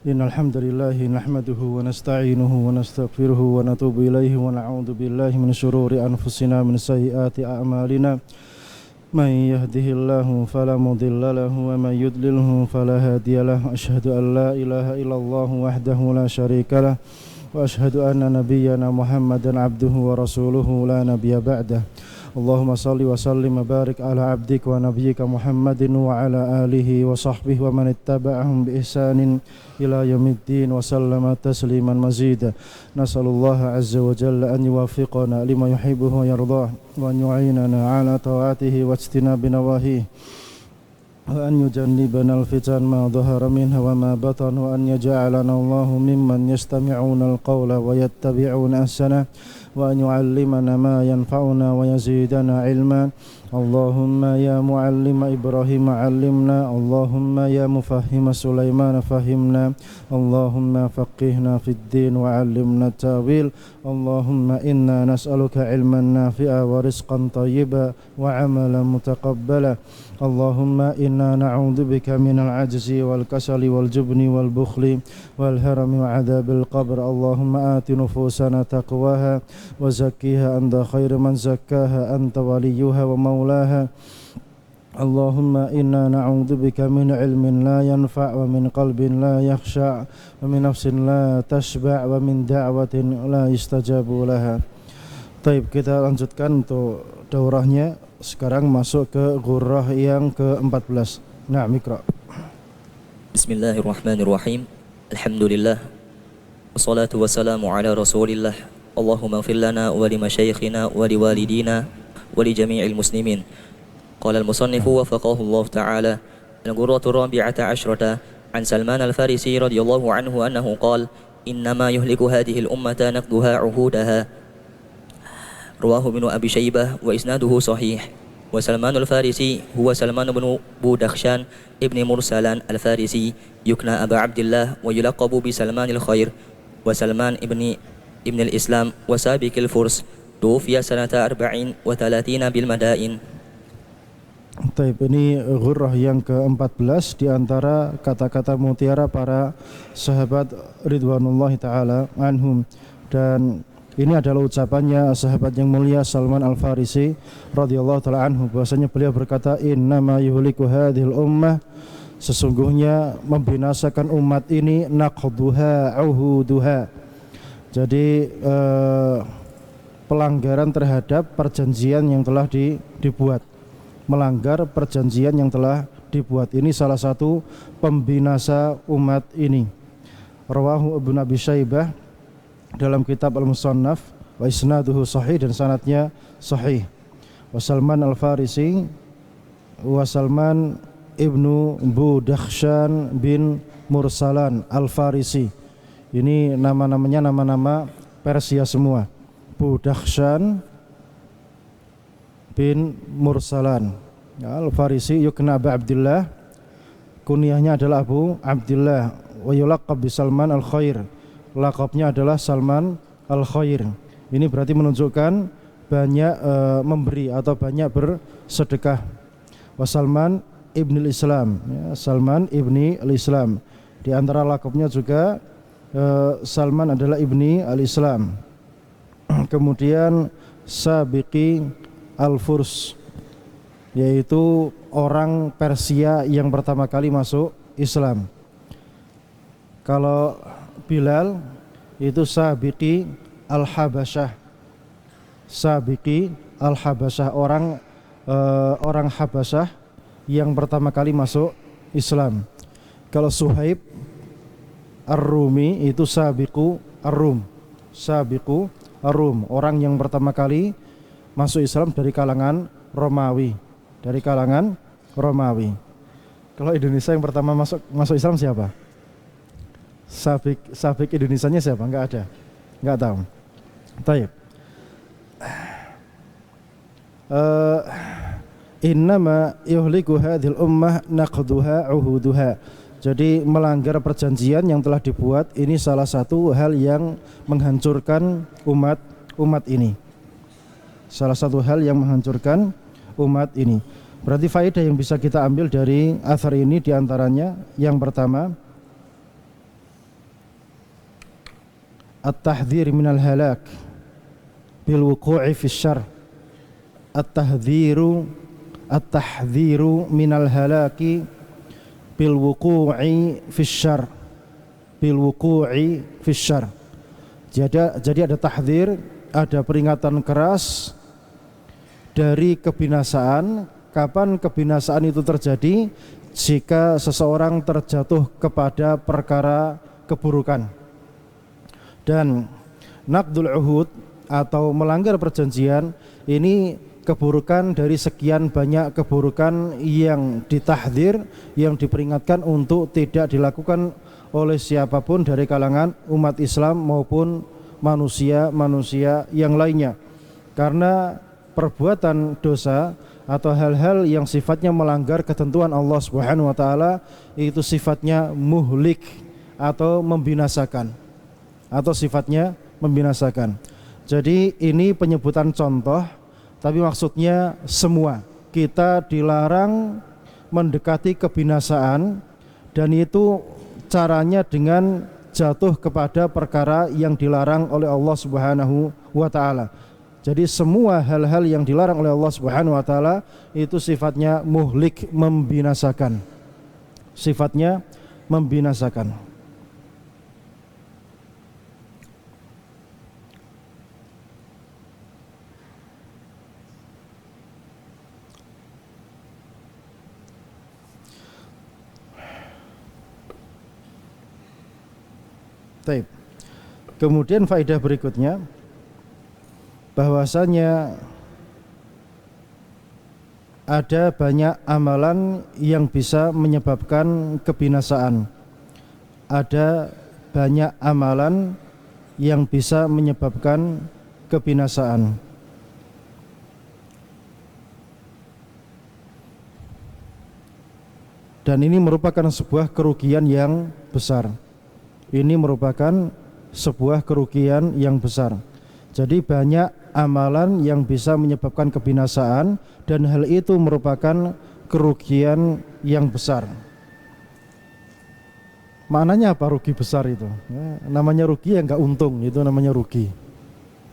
Innal hamdalillah nahmaduhu wa nasta'inuhu wa nastaghfiruhu wa natubu ilaihi wa na'udzu billahi min shururi anfusina min sayyiati a'malina may yahdihillahu fala mudilla lahu wa may yudlilhu fala hadiya lahu asyhadu an la ilaha illallah wahdahu la syarika lah wa asyhadu anna nabiyyana Muhammadan abduhu wa rasuluhu la nabiyya ba'dah. Allahumma salli wa sallim wa barik ala abdika wa nabiyyika Muhammadin wa ala alihi wa sahbihi wa man ittaba'ahum bi ihsanin ila yaumiddin wa sallama tasliman mazida. Nas'alullaha azza wa jalla an yuwaffiqana lima yuhibbuhu wa yardah wa an yu'inana ala ta'atihi wa ijtinabi nawahihi wa an yujannibana al-fitan ma dhahara minha wa ma batan wa an yaj'alana Allahu mimman yastami'una al-qawla wa yattabi'una ahsana wa an yu'allimana ma yanfa'una wa yazidana ilman. Allahumma ya muallima Ibrahim 'allimna, Allahumma ya mufahhima Sulaiman fahimna, Allahumma faqihna fid din wa 'allimna at-ta'wil. Allahumma inna nas'aluka ilman nafi'a wa rizqan thayyiba wa 'amalan mutaqabbala. Allahumma inna na'udzubika minal 'ajzi wal kasali wal jubni wal bukhli wal harami wa 'adzabil qabr. Allahumma ati nufusana taqwaha wa zakkiha anta khairu man zakkaha anta waliyuha wa maulaha. Allahumma inna na'udzubika min ilmin la yanfa' wa min qalbin la yakhsha' wa min nafsin la tashba' wa min da'watin la yustajabu laha. Baik, kita lanjutkan untuk daurahnya. Sekarang masuk ke ghurrah yang ke-14. Nah, mikro. Bismillahirrahmanirrahim. Alhamdulillah. Wassalatu wassalamu ala Rasulillah. Allahumma ighfir lana wa li masyayikhina wa li walidina wa li jami'il muslimin. Qala al-musannifu wafaqahu Allah ta'ala al-ghurratu rabi'ata asyrata an Salman al-Farisi radhiyallahu anhu annahu qala innama yuhliku hadhihi al-ummata naqduha 'uhudaha. Rawahu Ibnu Abi Syaibah wa isnaduhu sahih. Wa Salman al-Farisi huwa Salman bin Budakhshan ibni Mursalan al-Farisi yukna Aba Abdillah wa yulaqabu bi Salman al-Khair wa Salman ibni al-Islam wa sabiq al-Furs tuwfiya sanata 34 bil Madain. Taib, ini ghurrah yang ke-14 di antara kata-kata mutiara para sahabat ridwanullahi ta'ala anhum. Dan ini adalah ucapannya sahabat yang mulia Salman Al-Farisi radhiyallahu ta'ala anhu, bahwasanya beliau berkata, innama yuhliku hadhil ummah, sesungguhnya membinasakan umat ini naqduha uhuduha. Jadi pelanggaran terhadap perjanjian yang telah dibuat, melanggar perjanjian yang telah dibuat. Ini salah satu pembinasa umat ini. Rawahu Ibnu Abi Syaibah dalam kitab Al-Musannaf wa isnaduhu sahih, dan sanadnya sahih. Wa Salman Al-Farisi wa Salman ibnu Budakhshan bin Mursalan Al-Farisi. Ini nama-namanya nama-nama Persia semua. Budakhshan bin Mursalan Al-Farisi yukna Abu Abdillah, kunyahnya adalah Abu Abdillah, wa yulaqab bi Salman Al-Khair, laqabnya adalah Salman Al-Khair. Ini berarti menunjukkan banyak memberi atau banyak bersedekah. Wa Salman ibn al-Islam, ya, Salman ibni al-Islam. Di antara laqabnya juga Salman adalah ibni al-Islam. Kemudian Sabiqi al-Furs, yaitu orang Persia yang pertama kali masuk Islam. Kalau Bilal itu Sabiqi al-Habasyah. Sabiqi al-Habasyah, orang Habasyah yang pertama kali masuk Islam. Kalau Suhaib Ar-Rumi itu Sabiqu Ar-Rum. Sabiqu Ar-Rum, orang yang pertama kali masuk Islam dari kalangan Romawi. Dari kalangan Romawi. Kalau Indonesia yang pertama masuk Islam siapa? Sabik Indonesianya siapa? Enggak ada. Enggak tahu. Taib. Innama yuhliku hadhil ummah naqduha uhuduha. Jadi melanggar perjanjian yang telah dibuat ini salah satu hal yang menghancurkan umat ini. Salah satu hal yang menghancurkan umat ini. Berarti faedah yang bisa kita ambil dari athar ini diantaranya yang pertama, at-tahdhir minal halak bil wuqu'i fis syarr. At-tahdhiru minal halaki bil wuqu'i fis syarr. Bil wuqu'i fis syarr. Jadi ada tahdzir, ada peringatan keras dari kebinasaan. Kapan kebinasaan itu terjadi? Jika seseorang terjatuh kepada perkara keburukan. Dan naqdul uhud atau melanggar perjanjian ini keburukan dari sekian banyak keburukan yang ditahdzir, yang diperingatkan untuk tidak dilakukan oleh siapapun dari kalangan umat Islam maupun manusia yang lainnya. Karena perbuatan dosa atau hal-hal yang sifatnya melanggar ketentuan Allah Subhanahu wa taala itu sifatnya muhlik atau membinasakan. Jadi ini penyebutan contoh, tapi maksudnya semua kita dilarang mendekati kebinasaan, dan itu caranya dengan jatuh kepada perkara yang dilarang oleh Allah Subhanahu wa taala. Jadi semua hal-hal yang dilarang oleh Allah Subhanahu wa taala itu sifatnya muhlik, membinasakan. Sifatnya membinasakan. Baik. Kemudian faedah berikutnya, bahwasanya ada banyak amalan yang bisa menyebabkan kebinasaan. Ada banyak amalan yang bisa menyebabkan kebinasaan. Dan ini merupakan sebuah kerugian yang besar. Ini merupakan sebuah kerugian yang besar. Jadi banyak amalan yang bisa menyebabkan kebinasaan, dan hal itu merupakan kerugian yang besar. Maknanya apa rugi besar itu? Ya, namanya rugi yang enggak untung, itu namanya rugi.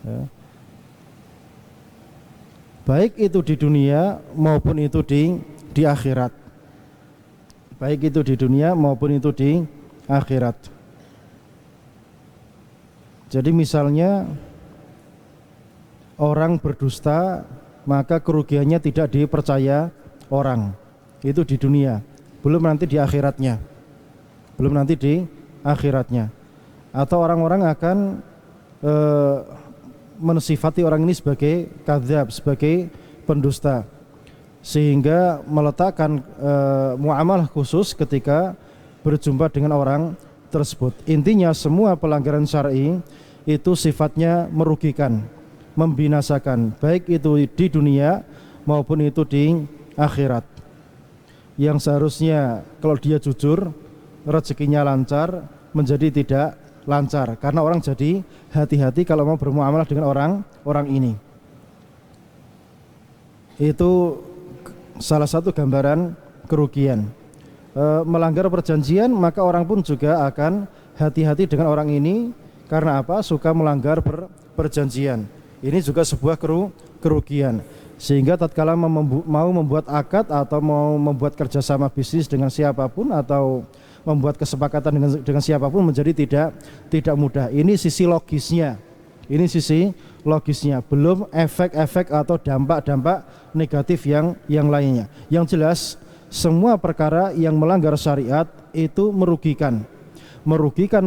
Ya. Baik itu di dunia maupun itu di akhirat. Baik itu di dunia maupun itu di akhirat. Jadi misalnya orang berdusta, maka kerugiannya tidak dipercaya orang. Itu di dunia, belum nanti di akhiratnya. Atau orang-orang akan mensifati orang ini sebagai kadzab, sebagai pendusta, sehingga meletakkan muamalah khusus ketika berjumpa dengan orang tersebut. Intinya semua pelanggaran syar'i itu sifatnya merugikan, membinasakan, baik itu di dunia maupun itu di akhirat. Yang seharusnya kalau dia jujur, rezekinya lancar, menjadi tidak lancar, karena orang jadi hati-hati kalau mau bermuamalah dengan orang ini. Itu salah satu gambaran kerugian. Melanggar perjanjian, maka orang pun juga akan hati-hati dengan orang ini. Karena apa? Suka melanggar perjanjian. Ini juga sebuah kerugian. Sehingga tatkala mau membuat akad atau mau membuat kerjasama bisnis dengan siapapun atau membuat kesepakatan dengan siapapun menjadi tidak mudah. Ini sisi logisnya. Belum efek-efek atau dampak-dampak negatif yang lainnya. Yang jelas, semua perkara yang melanggar syariat itu merugikan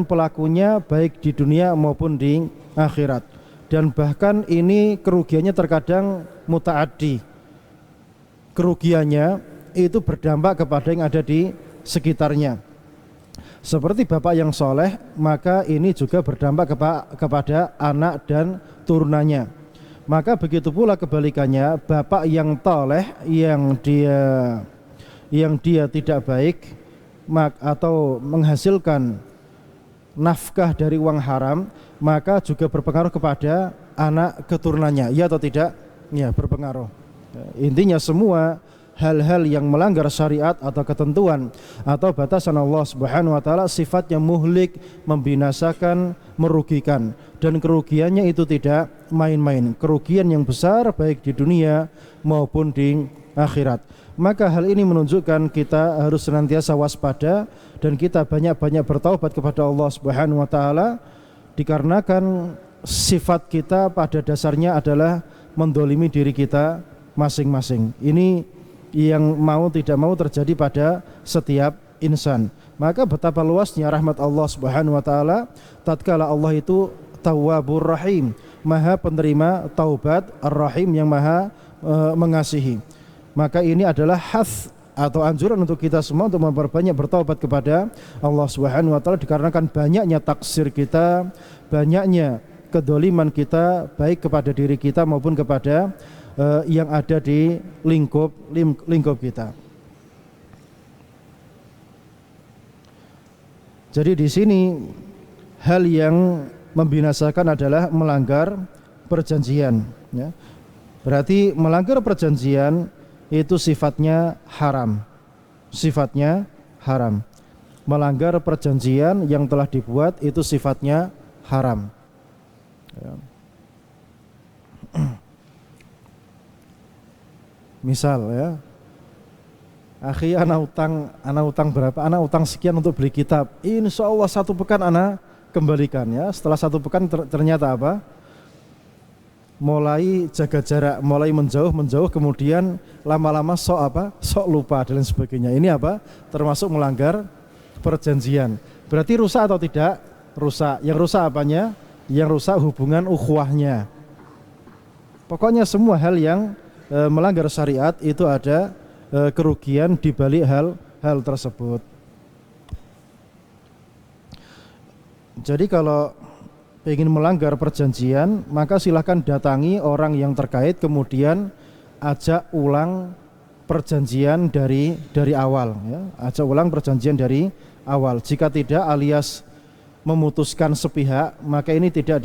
pelakunya baik di dunia maupun di akhirat. Dan bahkan ini kerugiannya terkadang muta'addi. Kerugiannya itu berdampak kepada yang ada di sekitarnya. Seperti bapak yang soleh, maka ini juga berdampak kepada anak dan turunannya. Maka begitu pula kebalikannya, bapak yang toleh, yang dia tidak baik atau menghasilkan nafkah dari uang haram, maka juga berpengaruh kepada anak keturunannya, ya atau tidak? Ya, berpengaruh. Intinya semua hal-hal yang melanggar syariat atau ketentuan atau batasan Allah Subhanahu wa taala sifatnya muhlik, membinasakan, merugikan, dan kerugiannya itu tidak main-main, kerugian yang besar baik di dunia maupun di akhirat. Maka hal ini menunjukkan kita harus senantiasa waspada dan kita banyak-banyak bertaubat kepada Allah Subhanahu wa taala, dikarenakan sifat kita pada dasarnya adalah mendolimi diri kita masing-masing. Ini yang mau tidak mau terjadi pada setiap insan. Maka betapa luasnya rahmat Allah Subhanahu wa taala tatkala Allah itu Tawwabur Rahim, Maha penerima taubat, Ar-Rahim yang Maha mengasihi. Maka ini adalah hath atau anjuran untuk kita semua untuk memperbanyak bertaubat kepada Allah Subhanahu wa taala, dikarenakan banyaknya taksir kita, banyaknya kedoliman kita baik kepada diri kita maupun kepada yang ada di lingkup kita. Jadi di sini hal yang membinasakan adalah melanggar perjanjian, ya. Berarti melanggar perjanjian itu sifatnya haram. Sifatnya haram. Melanggar perjanjian yang telah dibuat itu sifatnya haram, ya. Misal ya, akhi ana utang berapa? Ana utang sekian untuk beli kitab. Insya Allah 1 pekan ana kembalikan, ya. Setelah 1 pekan ternyata apa? Mulai jaga jarak, mulai menjauh, kemudian lama-lama sok lupa dan lain sebagainya. Ini apa? Termasuk melanggar perjanjian. Berarti rusak atau tidak? Rusak. Yang rusak apanya? Yang rusak hubungan ukhuwahnya. Pokoknya semua hal yang melanggar syariat itu ada kerugian di balik hal tersebut. Jadi kalau ingin melanggar perjanjian, maka silahkan datangi orang yang terkait, kemudian ajak ulang perjanjian dari awal, ya. Ajak ulang perjanjian dari awal. Jika tidak alias memutuskan sepihak, maka ini tidak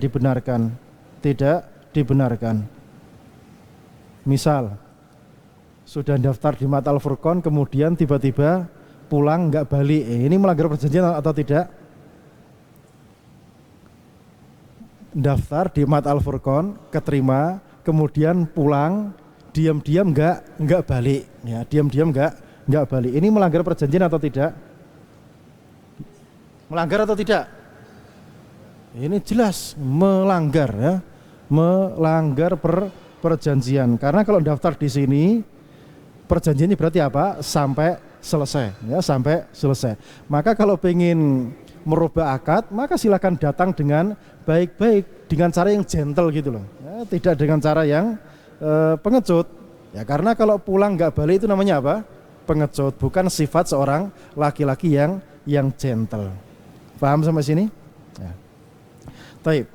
dibenarkan. Tidak dibenarkan. Misal sudah daftar di Mat Al-Furqan, kemudian tiba-tiba pulang nggak balik, ini melanggar perjanjian atau tidak? Daftar di Mat Al-Furqan, keterima, kemudian pulang, diam-diam nggak balik, ya, diam-diam nggak balik. Ini melanggar perjanjian atau tidak? Melanggar atau tidak? Ini jelas melanggar, ya, melanggar perjanjian. Karena kalau daftar di sini perjanjian ini berarti apa? Sampai selesai, ya, sampai selesai. Maka kalau pengen merubah akad, maka silakan datang dengan baik-baik, dengan cara yang gentle gitu loh, ya, tidak dengan cara yang pengecut, ya. Karena kalau pulang nggak balik itu namanya apa? Pengecut, bukan sifat seorang laki-laki yang gentle. Paham sampai sini? Ya. Taib.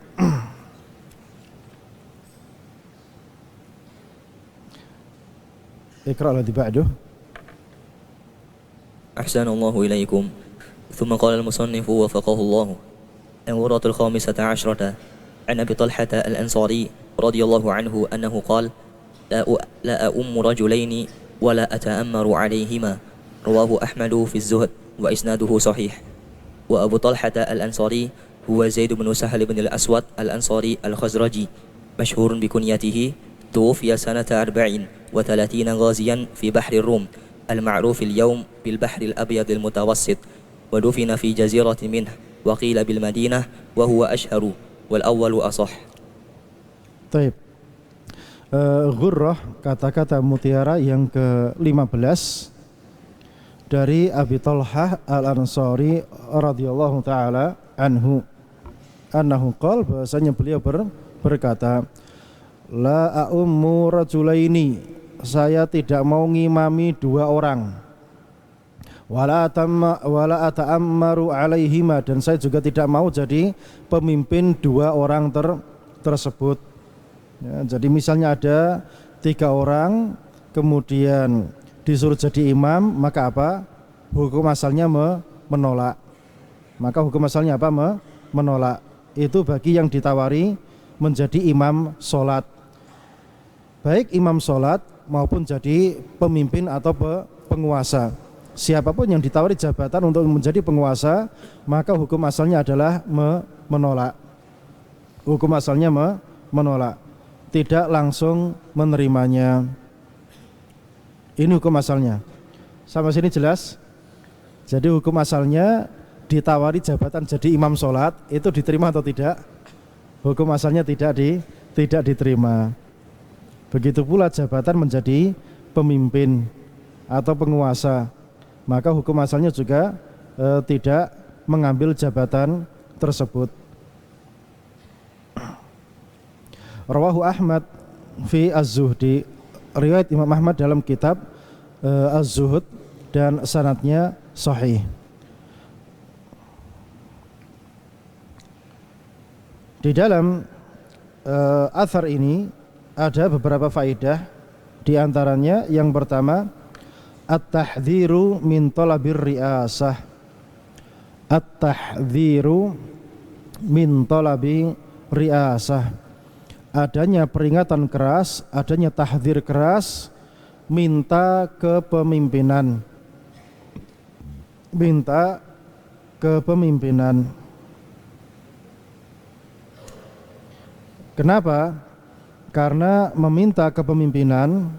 Iqra' alladhi ba'duh. Ahsanallahu ilaikum. ثم قال المصنف وفقه الله: الورة الخامسة عشرة عن أبي طلحة الأنصاري رضي الله عنه أنه قال: لا أؤم رجلين ولا أتأمر عليهما، رواه أحمد في الزهد وإسناده صحيح. وأبو طلحة الأنصاري هو زيد بن سهل بن الأسود الأنصاري الخزرجي، مشهور بكنيته، توفي سنة 34 غازيا في بحر الروم المعروف اليوم بالبحر الأبيض المتوسط، ودفن في جزيرة منه، وقيل بالمدينة وهو أشهر والأول أصح. Taib. Ghurrah, kata-kata mutiara yang ke-15 dari Abi Talhah Al-Ansari radhiyallahu taala anhu qala, bahasanya beliau berkata, la a'ummu rajulaini, saya tidak mau ngimami 2 orang, wala ata'ammaru alaihima, dan saya juga tidak mau jadi pemimpin 2 orang tersebut, ya. Jadi misalnya ada 3 orang kemudian disuruh jadi imam, maka apa? Hukum asalnya menolak. Maka hukum asalnya apa? Menolak. Itu bagi yang ditawari menjadi imam sholat. Baik imam sholat maupun jadi pemimpin atau penguasa. Siapapun yang ditawari jabatan untuk menjadi penguasa, maka hukum asalnya adalah menolak. Hukum asalnya menolak, tidak langsung menerimanya. Ini hukum asalnya. Sampai sini jelas? Jadi hukum asalnya ditawari jabatan jadi imam sholat, itu diterima atau tidak? Hukum asalnya tidak diterima. Begitu pula jabatan menjadi pemimpin atau penguasa, maka hukum asalnya juga tidak mengambil jabatan tersebut. Rawahu Ahmad fi Az-Zuhdi, riwayat Imam Ahmad dalam kitab Az-Zuhud, dan sanadnya sahih. Di dalam athar ini ada beberapa faedah. Di antaranya yang pertama, at-tahdhiru min talabir riasah. At-tahdhiru min talabi riasah. Adanya peringatan keras, adanya tahdzir keras, minta kepemimpinan. Minta kepemimpinan. Kenapa? Karena meminta kepemimpinan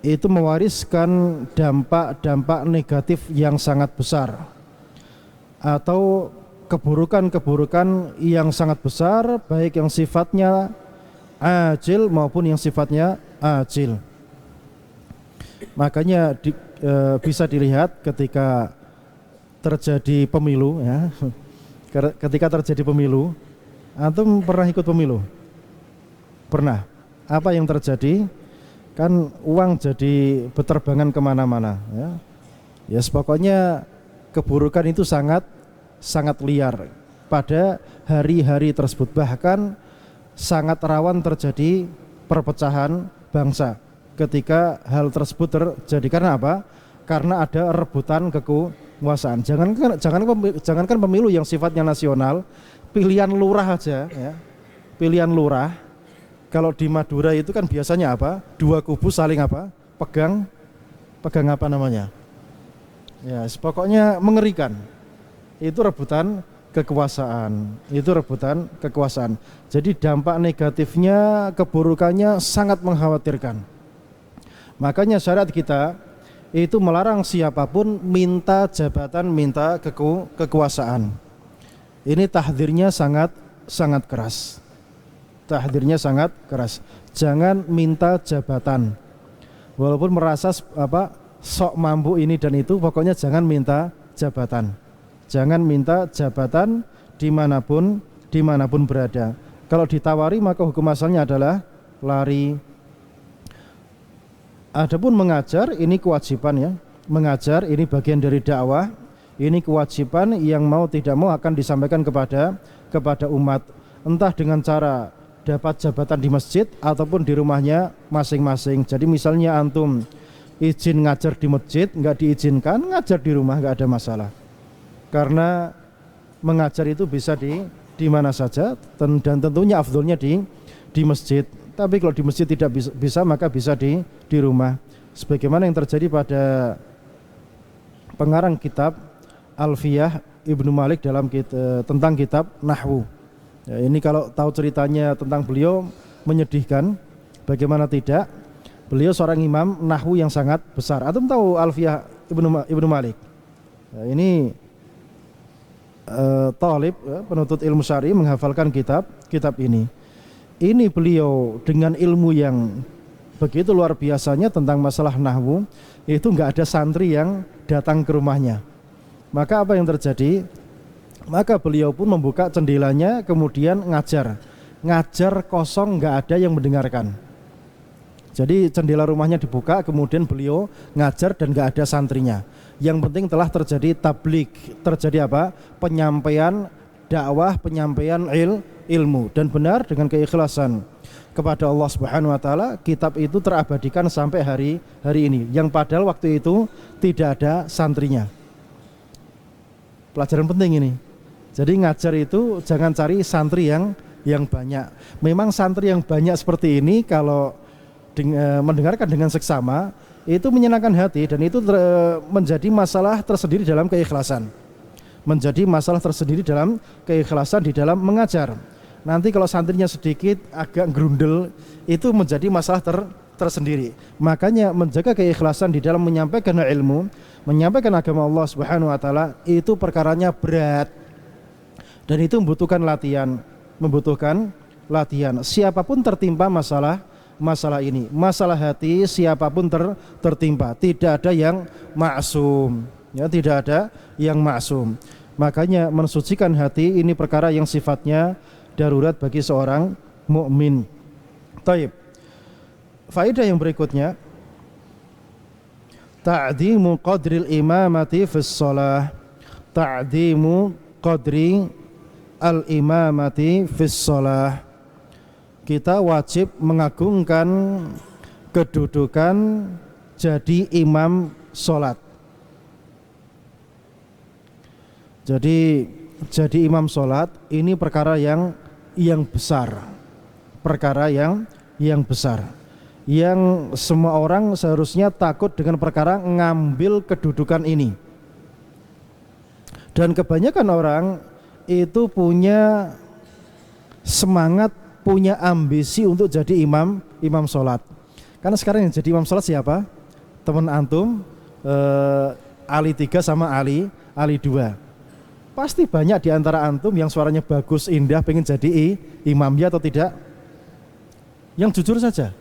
itu mewariskan dampak-dampak negatif yang sangat besar, atau keburukan-keburukan yang sangat besar, baik yang sifatnya ajil maupun yang sifatnya ajil. Makanya bisa dilihat ketika terjadi pemilu, ya. Ketika terjadi pemilu, antum pernah ikut pemilu? Pernah. Apa yang terjadi? Kan uang jadi beterbangan kemana-mana, ya. Ya, pokoknya keburukan itu sangat liar pada hari-hari tersebut. Bahkan sangat rawan terjadi perpecahan bangsa ketika hal tersebut terjadi. Karena apa? Karena ada rebutan kekuasaan. Jangankan pemilu yang sifatnya nasional, pilihan lurah aja, ya. Pilihan lurah. Kalau di Madura itu kan biasanya apa? Dua kubu saling apa? Pegang apa namanya? Ya, pokoknya mengerikan. Itu rebutan kekuasaan. Jadi dampak negatifnya, keburukannya sangat mengkhawatirkan. Makanya syariat kita itu melarang siapapun minta jabatan, minta kekuasaan. Ini tahdzirnya sangat keras. Tahdzirnya sangat keras. Jangan minta jabatan. Walaupun merasa sok mampu ini dan itu, pokoknya jangan minta jabatan. Jangan minta jabatan dimanapun berada. Kalau ditawari maka hukum asalnya adalah lari. Adapun mengajar, ini kewajiban, ya. Mengajar ini bagian dari dakwah. Ini kewajiban yang mau tidak mau akan disampaikan kepada umat, entah dengan cara dapat jabatan di masjid ataupun di rumahnya masing-masing. Jadi misalnya antum izin ngajar di masjid, nggak diizinkan, ngajar di rumah nggak ada masalah. Karena mengajar itu bisa di mana saja, dan tentunya afdolnya di masjid. Tapi kalau di masjid tidak bisa maka bisa di rumah. Sebagaimana yang terjadi pada pengarang kitab Alfiyah Ibnu Malik tentang kitab Nahwu. Ya, ini kalau tahu ceritanya tentang beliau menyedihkan. Bagaimana tidak? Beliau seorang imam Nahwu yang sangat besar. Antum tahu Alfiyah Ibnu Malik? Ya, ini talib, penuntut ilmu syar'i, menghafalkan kitab ini. Ini beliau dengan ilmu yang begitu luar biasanya tentang masalah nahwu, itu enggak ada santri yang datang ke rumahnya. Maka apa yang terjadi? Maka beliau pun membuka jendelanya, kemudian ngajar kosong, enggak ada yang mendengarkan. Jadi jendela rumahnya dibuka, kemudian beliau ngajar dan enggak ada santrinya. Yang penting telah terjadi tabligh, terjadi apa? Penyampaian dakwah, penyampaian ilmu, dan benar dengan keikhlasan kepada Allah Subhanahu wa taala, kitab itu terabadikan sampai hari ini, yang padahal waktu itu tidak ada santrinya. Pelajaran penting ini. Jadi ngajar itu jangan cari santri yang banyak. Memang santri yang banyak seperti ini kalau mendengarkan dengan seksama itu menyenangkan hati, dan itu menjadi masalah tersendiri dalam keikhlasan. Menjadi masalah tersendiri dalam keikhlasan di dalam mengajar. Nanti kalau santrinya sedikit agak gerundel, itu menjadi masalah tersendiri. Makanya menjaga keikhlasan di dalam menyampaikan ilmu, menyampaikan agama Allah Subhanahu wa taala itu perkaranya berat. Dan itu membutuhkan latihan. Siapapun tertimpa masalah ini, masalah hati, siapapun tertimpa, tidak ada yang maksum, ya, tidak ada yang maksum. Makanya mensucikan hati ini perkara yang sifatnya darurat bagi seorang mukmin. Taib. Faedah yang berikutnya, ta'dhimu qadril imamati fis shalah. Ta'dhimu qadri al-imamati fis shalah. Kita wajib mengagungkan kedudukan jadi imam sholat. Jadi imam sholat ini perkara yang besar, perkara yang besar, yang semua orang seharusnya takut dengan perkara ngambil kedudukan ini. Dan kebanyakan orang itu punya semangat, punya ambisi untuk jadi imam sholat. Karena sekarang yang jadi imam sholat siapa? Teman antum, Ali 3 sama Ali 2. Pasti banyak di antara antum yang suaranya bagus, indah, pengen jadi imam, ya atau tidak? Yang jujur saja,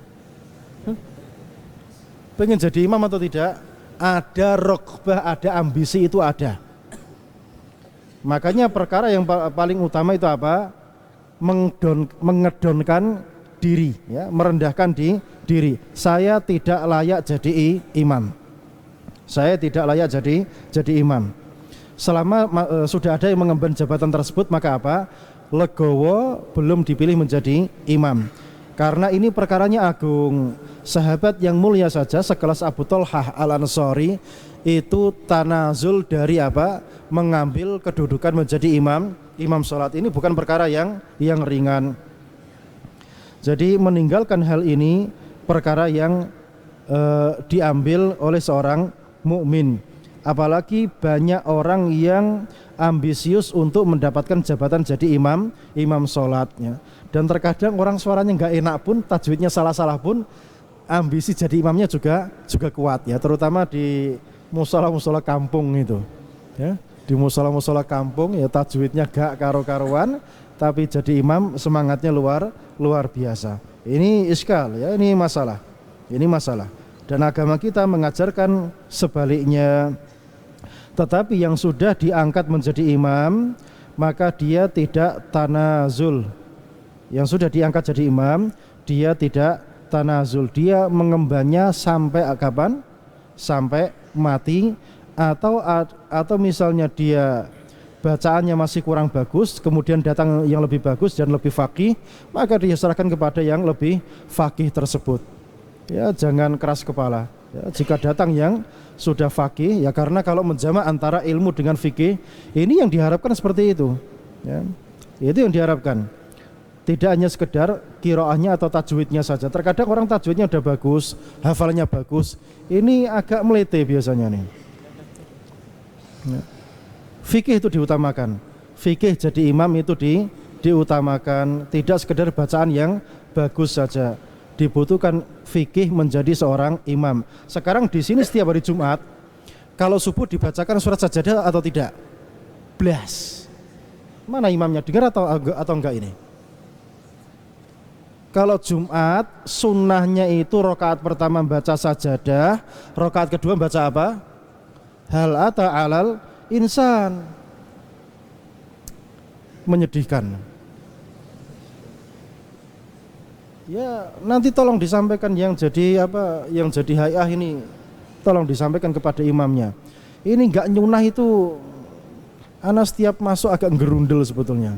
pengen jadi imam atau tidak? Ada rokbah, ada ambisi, itu ada. Makanya perkara yang paling utama itu apa? Mengedonkan diri, ya, merendahkan diri. Saya tidak layak jadi imam. Saya tidak layak jadi imam. Selama sudah ada yang mengemban jabatan tersebut, maka apa? Legowo belum dipilih menjadi imam. Karena ini perkaranya agung. Sahabat yang mulia saja sekelas Abu Thalhah Al-Ansari itu tanazul dari apa? Mengambil kedudukan menjadi imam sholat. Ini bukan perkara yang ringan. Jadi meninggalkan hal ini perkara yang diambil oleh seorang mukmin. Apalagi banyak orang yang ambisius untuk mendapatkan jabatan jadi imam sholatnya. Dan terkadang orang suaranya nggak enak pun, tajwidnya salah-salah pun, ambisi jadi imamnya juga kuat, ya. Terutama di musola kampung itu, ya. Di musola kampung ya tajwidnya gak karu-karuan, tapi jadi imam semangatnya luar biasa. Ini iskal, ya, ini masalah. Dan agama kita mengajarkan sebaliknya. Tetapi yang sudah diangkat menjadi imam, maka dia tidak tanazul. Yang sudah diangkat jadi imam, dia tidak tanazul. Dia mengembannya sampai kapan? Sampai mati. Atau misalnya dia bacaannya masih kurang bagus, kemudian datang yang lebih bagus dan lebih faqih, maka dia serahkan kepada yang lebih faqih tersebut. Ya, jangan keras kepala. Ya, jika datang yang sudah faqih, ya, karena kalau menjamak antara ilmu dengan fikih, ini yang diharapkan seperti itu, ya. Itu yang diharapkan. Tidak hanya sekedar qiraahnya atau tajwidnya saja. Terkadang orang tajwidnya udah bagus, hafalannya bagus, ini agak melete biasanya nih, ya. Fikih itu diutamakan. Fikih jadi imam itu diutamakan. Tidak sekedar bacaan yang bagus saja. Dibutuhkan fikih menjadi seorang imam. Sekarang di sini setiap hari Jumat, kalau subuh dibacakan surat sajadah atau tidak? Blas. Mana imamnya? Dengar atau enggak ini? Kalau Jumat sunnahnya itu rakaat pertama baca sajadah, rakaat kedua baca apa? Hal ata alal insan. Menyedihkan. Ya, nanti tolong disampaikan yang jadi hayah ini, tolong disampaikan kepada imamnya. Ini enggak nyunah itu, ana setiap masuk agak gerundel sebetulnya.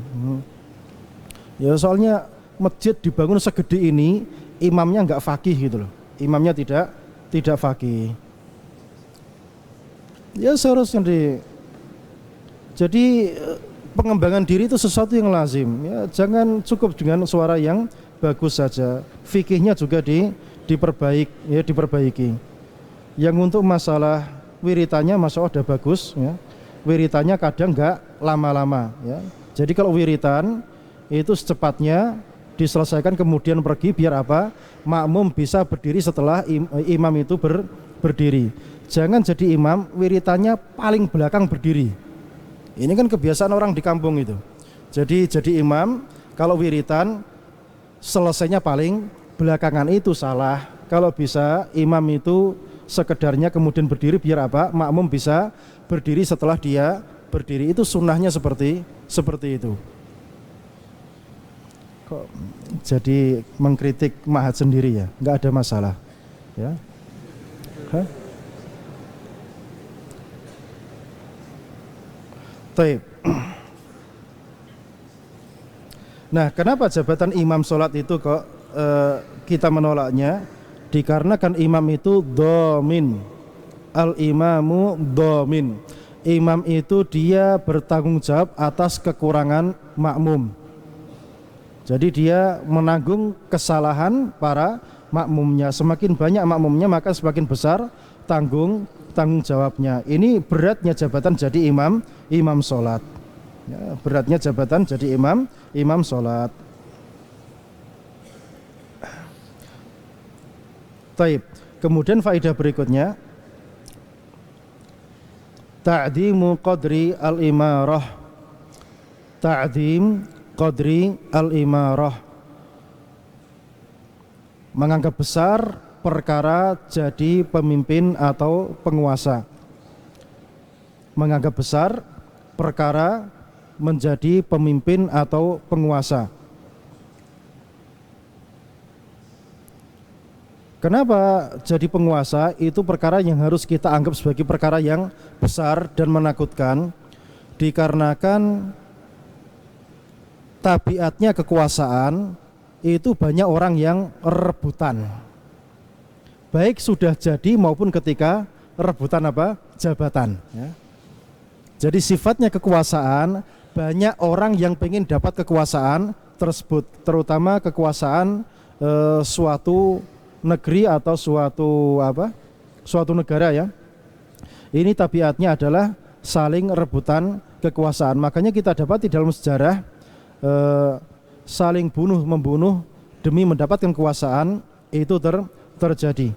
Ya, soalnya masjid dibangun segede ini, imamnya enggak faqih gitu loh. Imamnya tidak faqih. Ya, seharusnya jadi pengembangan diri itu sesuatu yang lazim, ya. Jangan cukup dengan suara yang bagus saja. Fikihnya juga diperbaiki. Yang untuk masalah wiritannya masya Allah udah bagus ya. Wiritannya kadang enggak lama-lama ya. Jadi kalau wiritan itu secepatnya diselesaikan kemudian pergi biar apa? Makmum bisa berdiri setelah imam itu berdiri. Jangan jadi imam wiritannya paling belakang berdiri. Ini kan kebiasaan orang di kampung itu. Jadi imam kalau wiritan selesainya paling belakangan, itu salah. Kalau bisa imam itu sekedarnya kemudian berdiri biar apa? Makmum bisa berdiri setelah dia berdiri. Itu sunnahnya seperti itu. Kok jadi mengkritik mahat sendiri ya? Nggak ada masalah ya. Taib. Nah, kenapa jabatan imam sholat itu kok kita menolaknya? Dikarenakan imam itu dhamin. Al-imamu dhamin. Imam itu dia bertanggung jawab atas kekurangan makmum. Jadi dia menanggung kesalahan para makmumnya. Semakin banyak makmumnya maka semakin besar tanggung jawabnya. Ini beratnya jabatan jadi imam sholat ya, beratnya jabatan jadi imam sholat. Taib. Kemudian faedah berikutnya, ta'dzimu qadri al-imarah. Ta'dzim qadri al-imarah, menganggap besar perkara jadi pemimpin atau penguasa. Menganggap besar perkara menjadi pemimpin atau penguasa. Kenapa jadi penguasa? Itu perkara yang harus kita anggap sebagai perkara yang besar dan menakutkan. Dikarenakan tabiatnya kekuasaan itu banyak orang yang rebutan, baik sudah jadi maupun ketika rebutan apa? Jabatan ya. Jadi sifatnya kekuasaan, banyak orang yang pengen dapat kekuasaan tersebut, terutama kekuasaan suatu negeri atau suatu negara ya. Ini tabiatnya adalah saling rebutan kekuasaan. Makanya kita dapati dalam sejarah saling bunuh-membunuh demi mendapatkan kekuasaan itu terjadi.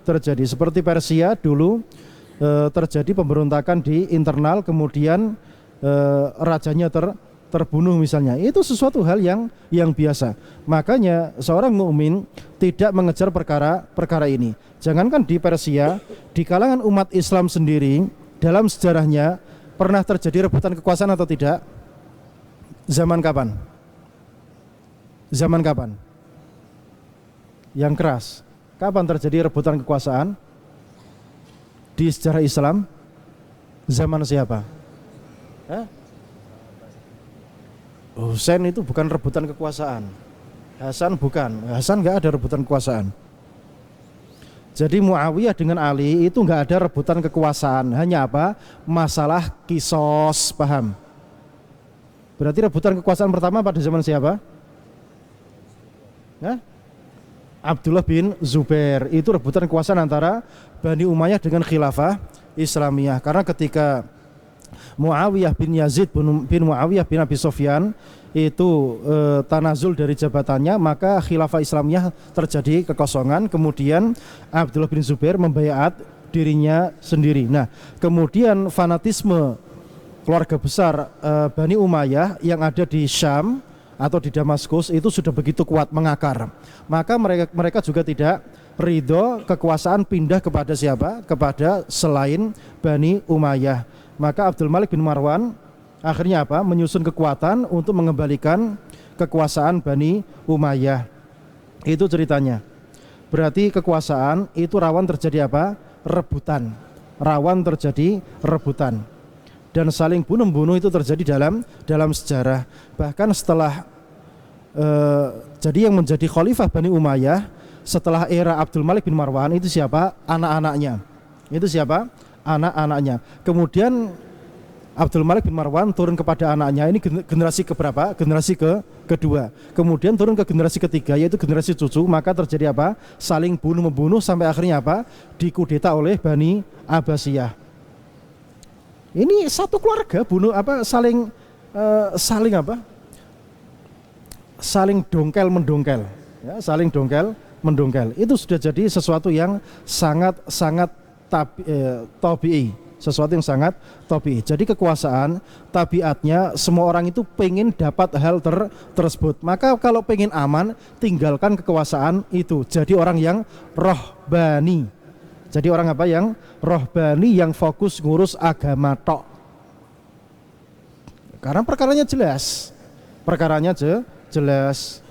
Terjadi seperti Persia dulu, terjadi pemberontakan di internal, kemudian rajanya terbunuh misalnya. Itu sesuatu hal yang biasa. Makanya seorang mukmin tidak mengejar perkara ini. Jangankan di Persia, di kalangan umat Islam sendiri dalam sejarahnya pernah terjadi rebutan kekuasaan atau tidak? Zaman kapan? Yang keras. Kapan terjadi rebutan kekuasaan di sejarah Islam? Zaman siapa? Husain itu bukan rebutan kekuasaan. Hasan bukan. Hasan nggak ada rebutan kekuasaan. Jadi Muawiyah dengan Ali itu nggak ada rebutan kekuasaan. Hanya apa? Masalah kisos, paham? Berarti rebutan kekuasaan pertama pada zaman siapa? Abdullah bin Zubair. Itu rebutan kekuasaan antara Bani Umayyah dengan Khilafah Islamiyah. Karena ketika Muawiyah bin Yazid bin Muawiyah bin Abi Sufyan itu tanazul dari jabatannya, maka Khilafah Islamiyah terjadi kekosongan. Kemudian Abdullah bin Zubair membaiat dirinya sendiri. Nah, kemudian fanatisme keluarga besar Bani Umayyah yang ada di Syam atau di Damaskus itu sudah begitu kuat mengakar. Maka mereka juga tidak ridho kekuasaan pindah kepada siapa? Kepada selain Bani Umayyah. Maka Abdul Malik bin Marwan akhirnya apa? Menyusun kekuatan untuk mengembalikan kekuasaan Bani Umayyah. Itu ceritanya. Berarti kekuasaan itu rawan terjadi apa? Rebutan. Rawan terjadi rebutan. Dan saling bunuh-bunuh itu terjadi dalam sejarah. Bahkan setelah jadi yang menjadi khalifah Bani Umayyah setelah era Abdul Malik bin Marwan itu siapa? Anak-anaknya. Itu siapa? Anak-anaknya. Kemudian Abdul Malik bin Marwan turun kepada anaknya, ini generasi keberapa? Generasi kedua. Kemudian turun ke generasi ketiga, yaitu generasi cucu, maka terjadi apa? Saling bunuh-membunuh sampai akhirnya apa? Dikudeta oleh Bani Abbasiyah. Ini satu keluarga bunuh apa? Saling apa? Saling dongkel mendongkel, ya, saling dongkel mendongkel. Itu sudah jadi sesuatu yang sangat tabi'i. Sesuatu yang sangat tabi'i. Jadi kekuasaan tabiatnya semua orang itu pengen dapat hal tersebut. Maka kalau pengen aman, tinggalkan kekuasaan itu. Jadi orang yang rohbani. Jadi orang apa yang rohbani, yang fokus ngurus agama tok. Karena perkaranya jelas. Perkaranya jelas.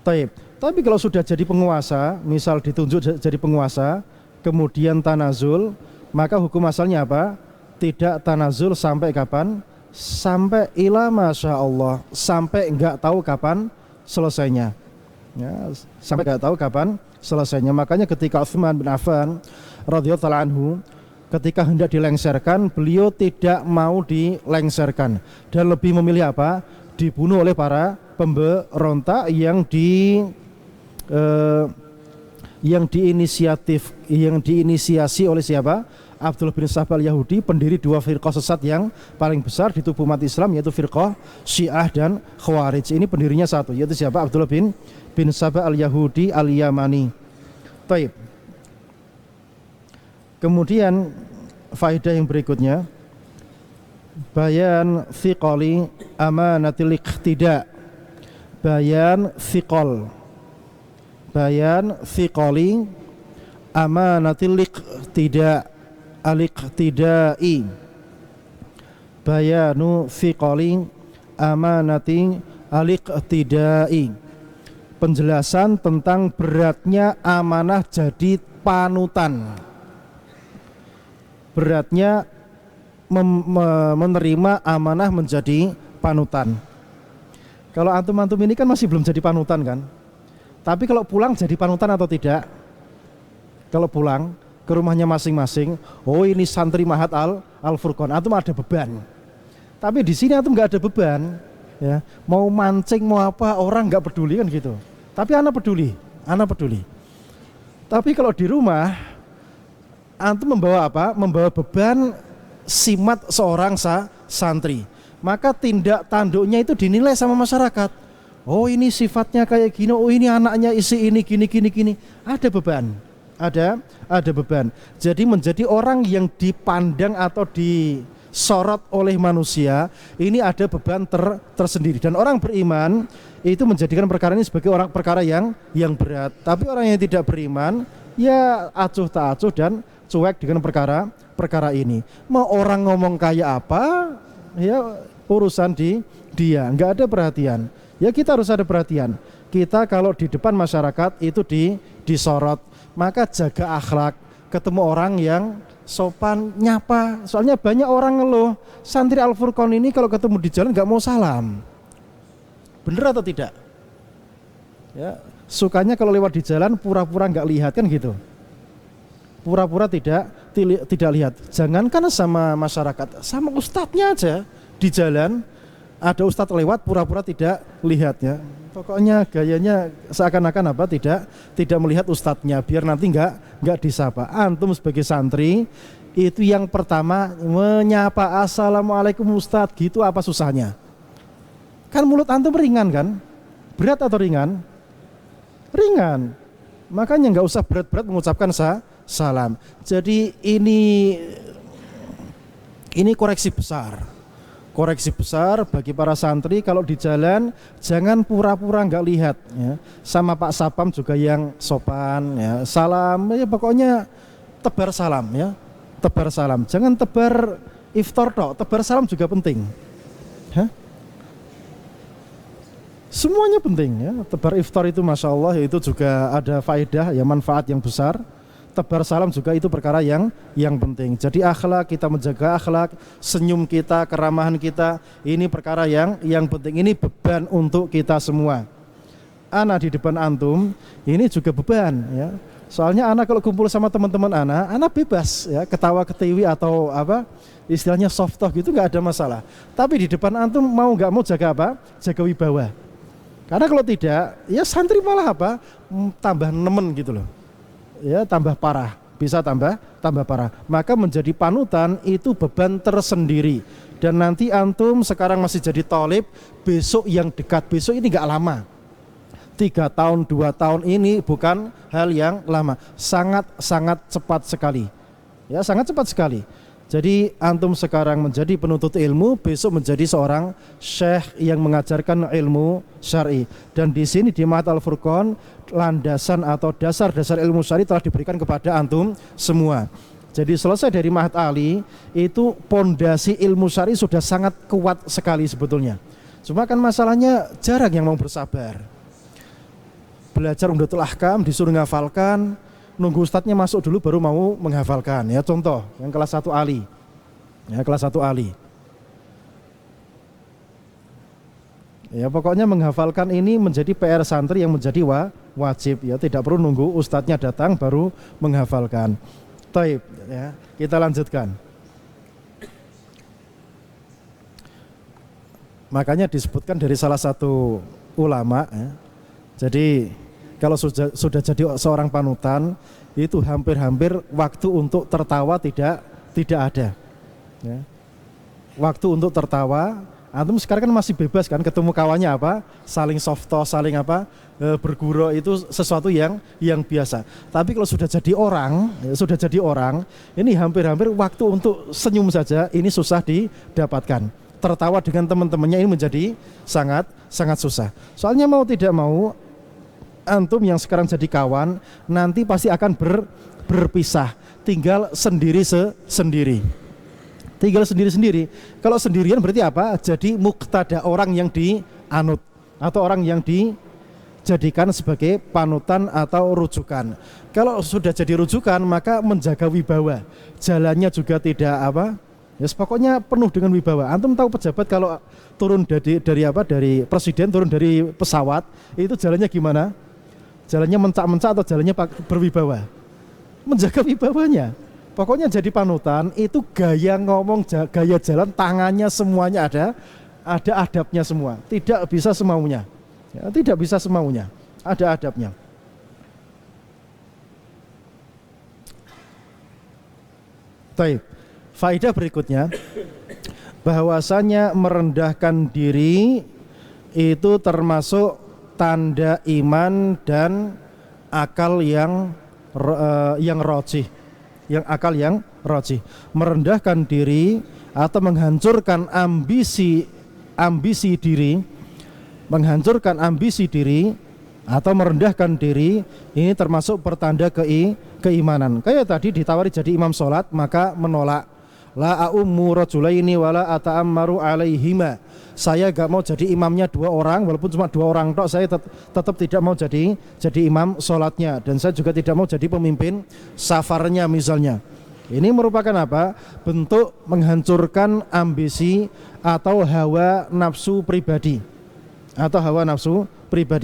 Taib. Tapi kalau sudah jadi penguasa, misal ditunjuk jadi penguasa, kemudian tanazul, maka hukum asalnya apa? Tidak tanazul sampai kapan? Sampai ila masya Allah, sampai enggak tahu kapan selesainya, ya, sampai enggak tahu kapan selesainya. Makanya ketika Utsman bin Affan radhiyallahu anhu ketika hendak dilengserkan, beliau tidak mau dilengserkan dan lebih memilih apa? Dibunuh oleh para pemberontak yang diinisiasi oleh siapa? Abdullah bin Sabah al-Yahudi, pendiri dua firqah sesat yang paling besar di tubuh umat Islam, yaitu firqah Syiah dan Khawarij. Ini pendirinya satu, yaitu siapa? Abdullah bin Sabah al-Yahudi al-Yamani. Taib. Kemudian faedah yang berikutnya, bayan thiqali amanatil iqtida. Bayan thiqali amanatil iqtida. Al-iqtidai. Bayanu thiqali amanati al-iqtidai. Penjelasan tentang beratnya amanah jadi panutan. Beratnya menerima amanah menjadi panutan. Kalau antum-antum ini kan masih belum jadi panutan kan? Tapi kalau pulang jadi panutan atau tidak? Kalau pulang ke rumahnya masing-masing, oh ini santri Mahat Al-Furqan, antum ada beban. Tapi di sini antum nggak ada beban, ya. Mau mancing mau apa orang nggak peduli kan gitu. Tapi anak peduli. Tapi kalau di rumah, antum membawa apa? Membawa beban simat seorang santri. Maka tindak tanduknya itu dinilai sama masyarakat. Oh ini sifatnya kayak gini, oh ini anaknya isi ini gini. Ada beban. Ada beban. Jadi menjadi orang yang dipandang atau disorot oleh manusia, ini ada beban tersendiri. Dan orang beriman itu menjadikan perkara ini sebagai perkara yang berat. Tapi orang yang tidak beriman, ya acuh tak acuh dan cuek dengan perkara ini. Mau orang ngomong kayak apa, ya urusan dia, nggak ada perhatian. Ya kita harus ada perhatian. Kita kalau di depan masyarakat itu disorot, maka jaga akhlak, ketemu orang yang sopan, nyapa. Soalnya banyak orang ngeluh, santri Al-Furqan ini kalau ketemu di jalan nggak mau salam. Bener atau tidak? Ya, sukanya kalau lewat di jalan pura-pura nggak lihat kan gitu. Pura-pura tidak lihat. Jangankan sama masyarakat, sama ustadznya aja di jalan ada ustadz lewat pura-pura tidak lihat ya. Pokoknya gayanya seakan-akan apa tidak melihat ustadznya biar nanti nggak disapa. Antum sebagai santri itu yang pertama menyapa assalamualaikum ustadz gitu, apa susahnya? Kan mulut antum ringan kan? Berat atau ringan? Ringan. Makanya nggak usah berat-berat mengucapkan salam. Jadi ini koreksi besar bagi para santri. Kalau di jalan jangan pura-pura nggak lihat ya. Sama Pak Sapam juga yang sopan ya. Salam ya, pokoknya tebar salam ya. Tebar salam. Jangan tebar iftar tok, tebar salam juga penting. Hah? Semuanya penting ya. Tebar iftar itu Masya Allah itu juga ada faedah ya, manfaat yang besar. Tebar salam juga itu perkara yang penting. Jadi akhlak, kita menjaga akhlak, senyum kita, keramahan kita, ini perkara yang penting. Ini beban untuk kita semua. Ana di depan antum, ini juga beban ya. Soalnya anak kalau kumpul sama teman-teman anak bebas ya, ketawa ketiwi atau apa istilahnya soft talk gitu nggak ada masalah. Tapi di depan antum mau nggak mau jaga apa? Jaga wibawa. Karena kalau tidak, ya santri malah apa? Tambah nemen gitu loh. Ya tambah parah, bisa tambah parah. Maka menjadi panutan itu beban tersendiri. Dan nanti antum sekarang masih jadi thalib, besok yang dekat, besok ini nggak lama. 3 tahun, 2 tahun ini bukan hal yang lama, sangat cepat sekali. Ya, sangat cepat sekali. Jadi antum sekarang menjadi penuntut ilmu, besok menjadi seorang syekh yang mengajarkan ilmu syar'i. Dan di sini di Ma'had Al-Furqan, landasan atau dasar-dasar ilmu syar'i telah diberikan kepada antum semua. Jadi selesai dari Ma'had Ali, itu pondasi ilmu syar'i sudah sangat kuat sekali sebetulnya. Cuma kan masalahnya jarang yang mau bersabar. Belajar Umdatul Ahkam disuruh menghafalkan, nunggu ustadznya masuk dulu baru mau menghafalkan. Ya contoh yang kelas 1 Ali. Ya kelas 1 Ali. Ya pokoknya menghafalkan ini menjadi PR santri yang menjadi wajib ya, tidak perlu nunggu ustadznya datang baru menghafalkan. Taib ya, kita lanjutkan. Makanya disebutkan dari salah satu ulama ya. Jadi kalau sudah jadi seorang panutan itu hampir-hampir waktu untuk tertawa tidak ada. Ya. Waktu untuk tertawa, antum sekarang kan masih bebas kan, ketemu kawannya apa, saling soft talk, saling apa, bergurau itu sesuatu yang biasa. Tapi kalau sudah jadi orang, ini hampir-hampir waktu untuk senyum saja ini susah didapatkan. Tertawa dengan teman-temannya ini menjadi sangat susah. Soalnya mau tidak mau antum yang sekarang jadi kawan nanti pasti akan berpisah, tinggal sendiri-sendiri. Kalau sendirian berarti apa? Jadi muqtada, orang yang dianut atau orang yang dijadikan sebagai panutan atau rujukan. Kalau sudah jadi rujukan maka menjaga wibawa, jalannya juga tidak apa? Ya pokoknya penuh dengan wibawa. Antum tahu pejabat kalau turun dari presiden, turun dari pesawat itu jalannya gimana? Jalannya mencak-mencak atau jalannya berwibawa? Menjaga wibawanya. Pokoknya jadi panutan itu gaya ngomong, gaya jalan, tangannya semuanya ada adabnya semua. Tidak bisa semaunya. Ya, tidak bisa semaunya. Ada adabnya. Baik. Faedah berikutnya, bahwasanya merendahkan diri itu termasuk tanda iman dan akal yang rajih, merendahkan diri atau menghancurkan ambisi diri, atau merendahkan diri ini termasuk pertanda keimanan. Kayak tadi ditawari jadi imam sholat maka menolak, la a'ummu rajulaini wala ata'ammaru alaihima. Saya gak mau jadi imamnya 2 orang, walaupun cuma 2 orang tok, saya tetap tidak mau jadi imam sholatnya, dan saya juga tidak mau jadi pemimpin safarnya misalnya. Ini merupakan apa? Bentuk menghancurkan ambisi atau hawa nafsu pribadi,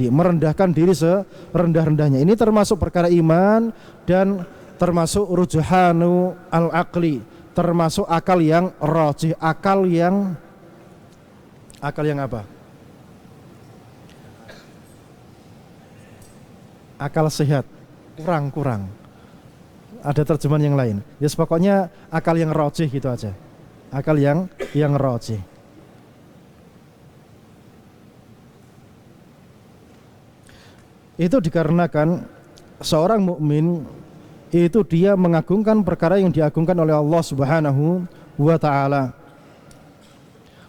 merendahkan diri serendah-rendahnya. Ini termasuk perkara iman dan termasuk rujuhanu al-aqli, termasuk akal yang rajih, akal yang apa? Akal sehat, kurang. Ada terjemahan yang lain. Ya pokoknya akal yang rajih gitu aja. Akal yang rajih. Itu dikarenakan seorang mukmin itu dia mengagungkan perkara yang diagungkan oleh Allah Subhanahu wa taala.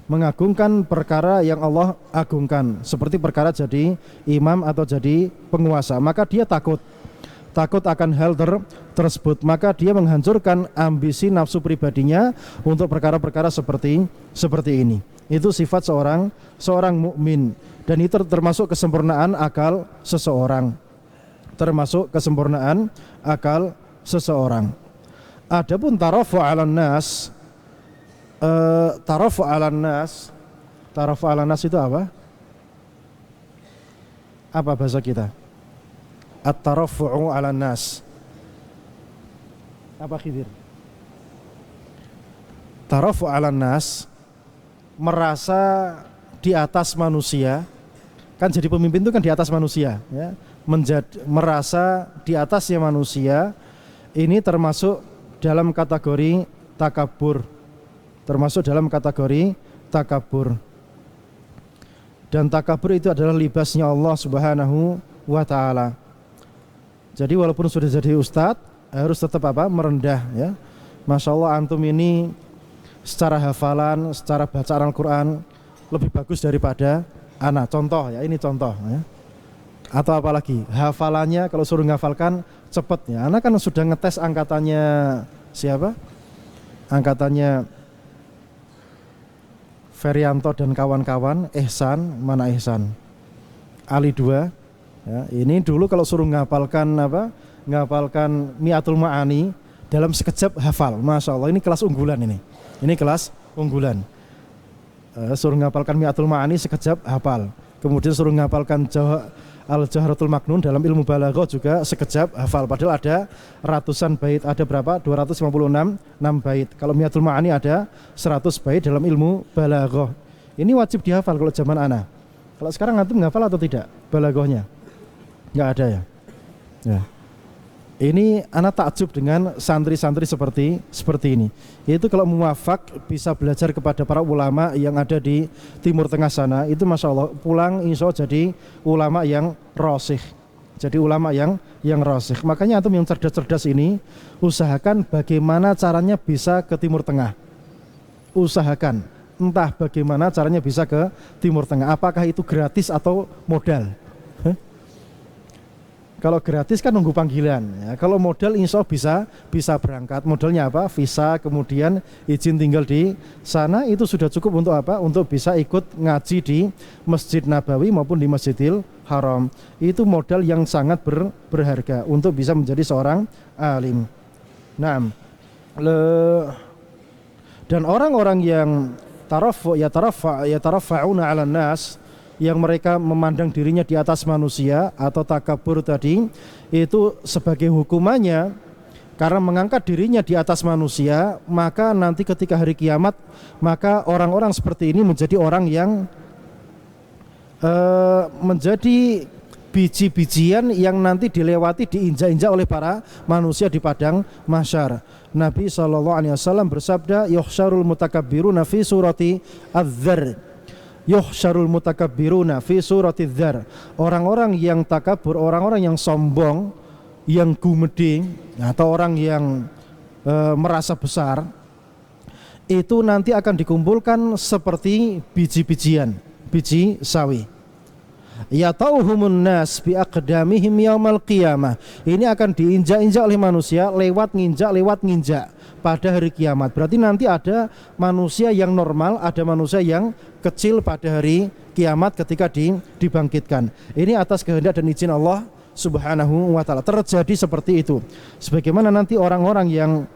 Mengagungkan perkara yang Allah agungkan, seperti perkara jadi imam atau jadi penguasa, maka dia takut akan hal tersebut, maka dia menghancurkan ambisi nafsu pribadinya untuk perkara-perkara seperti ini. Itu sifat seorang mukmin, dan itu termasuk kesempurnaan akal seseorang. Adapun tarafu 'alan nas, tarafu 'alan nas itu apa? Apa bahasa kita? At-tarafu'u 'alan nas. Apa Khidir? Tarafu 'alan nas, merasa di atas manusia. Kan jadi pemimpin itu kan di atas manusia, ya. Merasa di atasnya manusia, ini termasuk dalam kategori takabur. Termasuk dalam kategori takabur. Dan takabur itu adalah libasnya Allah Subhanahu wa ta'ala. Jadi walaupun sudah jadi ustadz, harus tetap apa? Merendah, ya. Masya Allah, antum ini secara hafalan, secara bacaan Al-Quran lebih bagus daripada anak. Contoh ya, ini contoh ya. Atau apalagi hafalannya, kalau suruh ngafalkan cepet ya. Anak kan sudah ngetes angkatannya siapa? Angkatannya Ferianto dan kawan-kawan. Ihsan, mana Ihsan? Ali 2 ya. Ini dulu kalau suruh ngapalkan apa? Ngapalkan Mi'atul Ma'ani dalam sekejap hafal. Masya Allah, ini kelas unggulan ini. Ini kelas unggulan. Suruh ngapalkan Mi'atul Ma'ani sekejap hafal. Kemudian suruh ngapalkan Al-Jahratul Maknun dalam ilmu balaghah juga sekejap hafal. Padahal ada ratusan bait, ada berapa? 256 bait. Kalau Mi'atul Ma'ani ada 100 bait dalam ilmu balaghah. Ini wajib dihafal kalau zaman ana. Kalau sekarang antum ngafal atau tidak balaghahnya? Enggak ada ya. Ya. Ini anak takjub dengan santri-santri seperti ini. Itu kalau muwafaq bisa belajar kepada para ulama yang ada di Timur Tengah sana, itu masya Allah pulang insya Allah jadi ulama yang rasikh. Jadi ulama yang rasikh. Makanya antum yang cerdas-cerdas ini usahakan bagaimana caranya bisa ke Timur Tengah. Usahakan entah bagaimana caranya bisa ke Timur Tengah. Apakah itu gratis atau modal? Kalau gratis kan nunggu panggilan ya. Kalau modal insya Allah bisa berangkat. Modalnya apa? Visa, kemudian izin tinggal di sana, itu sudah cukup untuk apa? Untuk bisa ikut ngaji di Masjid Nabawi maupun di Masjidil Haram. Itu modal yang sangat berharga untuk bisa menjadi seorang alim. Naam. Dan orang-orang yang tarafa'una 'alan nas, yang mereka memandang dirinya di atas manusia atau takabur tadi, itu sebagai hukumannya karena mengangkat dirinya di atas manusia, maka nanti ketika hari kiamat, maka orang-orang seperti ini menjadi orang yang menjadi biji-bijian yang nanti dilewati, diinjak-injak oleh para manusia di padang mahsyar. Nabi SAW bersabda, yuhsyarul mutakabbiruna fi surati adz-dzar. Yuhsyarul mutakabbiruna fi suratidz dzar. Orang-orang yang takabur, orang-orang yang sombong, yang gumedhe, atau orang yang merasa besar, itu nanti akan dikumpulkan seperti biji-bijian, biji sawi. Yatauhumun nas bi aqdamihim yaumal qiyamah. Ini akan diinjak-injak oleh manusia lewat nginjak pada hari kiamat. Berarti nanti ada manusia yang normal, ada manusia yang kecil pada hari kiamat ketika dibangkitkan. Ini atas kehendak dan izin Allah Subhanahu wa ta'ala. Terjadi seperti itu. Sebagaimana nanti orang-orang yang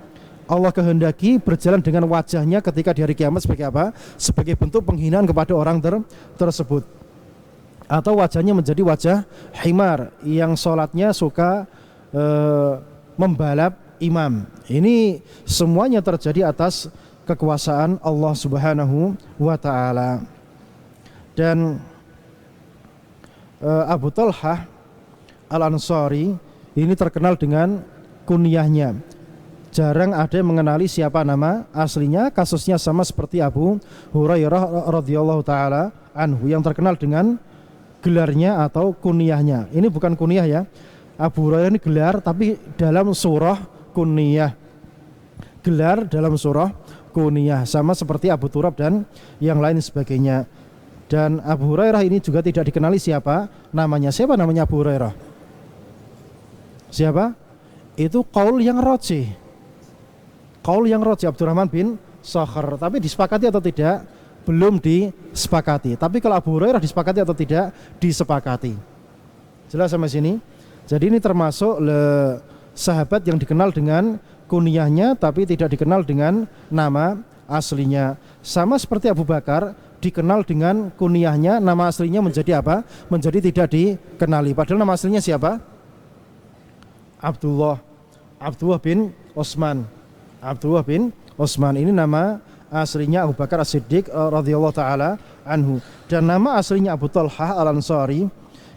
Allah kehendaki berjalan dengan wajahnya ketika di hari kiamat sebagai apa? Sebagai bentuk penghinaan kepada orang tersebut. Atau wajahnya menjadi wajah himar yang sholatnya suka membalap imam. Ini semuanya terjadi atas kekuasaan Allah Subhanahu wa ta'ala. Dan Abu Talhah Al-Ansari ini terkenal dengan kunyahnya. Jarang ada yang mengenali siapa nama aslinya. Kasusnya sama seperti Abu Hurairah radhiyallahu ta'ala anhu yang terkenal dengan gelarnya atau kunyahnya. Ini bukan kunyah ya. Abu Hurairah ini gelar tapi dalam surah kunyah. Gelar dalam surah kunyah, sama seperti Abu Turab dan yang lain sebagainya. Dan Abu Hurairah ini juga tidak dikenali siapa namanya. Siapa namanya Abu Hurairah? Siapa? Itu qaul yang rajih. Qaul yang rajih Abdurrahman bin Sakhar. Tapi disepakati atau tidak? Belum disepakati. Tapi kalau Abu Hurairah disepakati atau tidak? Disepakati. Jelas sampai sini? Jadi ini termasuk sahabat yang dikenal dengan kunyahnya tapi tidak dikenal dengan nama aslinya. Sama seperti Abu Bakar dikenal dengan kunyahnya, nama aslinya menjadi apa? Menjadi tidak dikenali. Padahal nama aslinya siapa? Abdullah bin Utsman. Abdullah bin Utsman ini nama aslinya Abu Bakar As-Siddiq radhiyallahu taala anhu, dan nama aslinya Abu Talhah Al-Ansari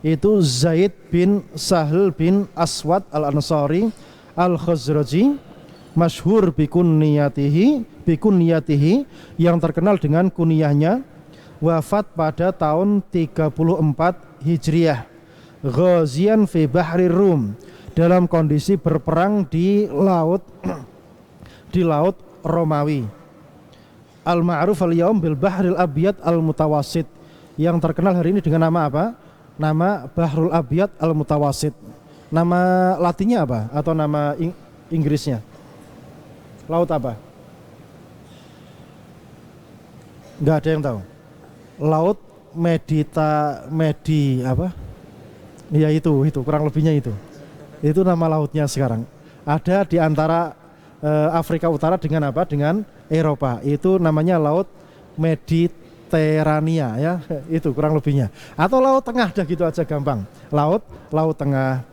itu Zaid bin Sahl bin Aswad Al-Ansari Al-Khazraji, masyhur bikunniyatihi yang terkenal dengan kunyahnya, wafat pada tahun 34 Hijriah, ghazian fi bahri Rum, dalam kondisi berperang di laut Romawi. Al-ma'ruf al-yaum bil bahril abyad al-mutawassit, yang terkenal hari ini dengan nama apa? Nama Bahrul Abyad al-Mutawassit. Nama Latinnya apa? Atau nama Inggrisnya? Laut apa? Enggak ada yang tahu. Laut apa? Ya itu kurang lebihnya itu. Itu nama lautnya sekarang. Ada di antara Afrika Utara dengan apa? Dengan Eropa. Itu namanya Laut Mediterania ya. Itu kurang lebihnya. Atau Laut Tengah, dah gitu aja gampang. Laut Tengah.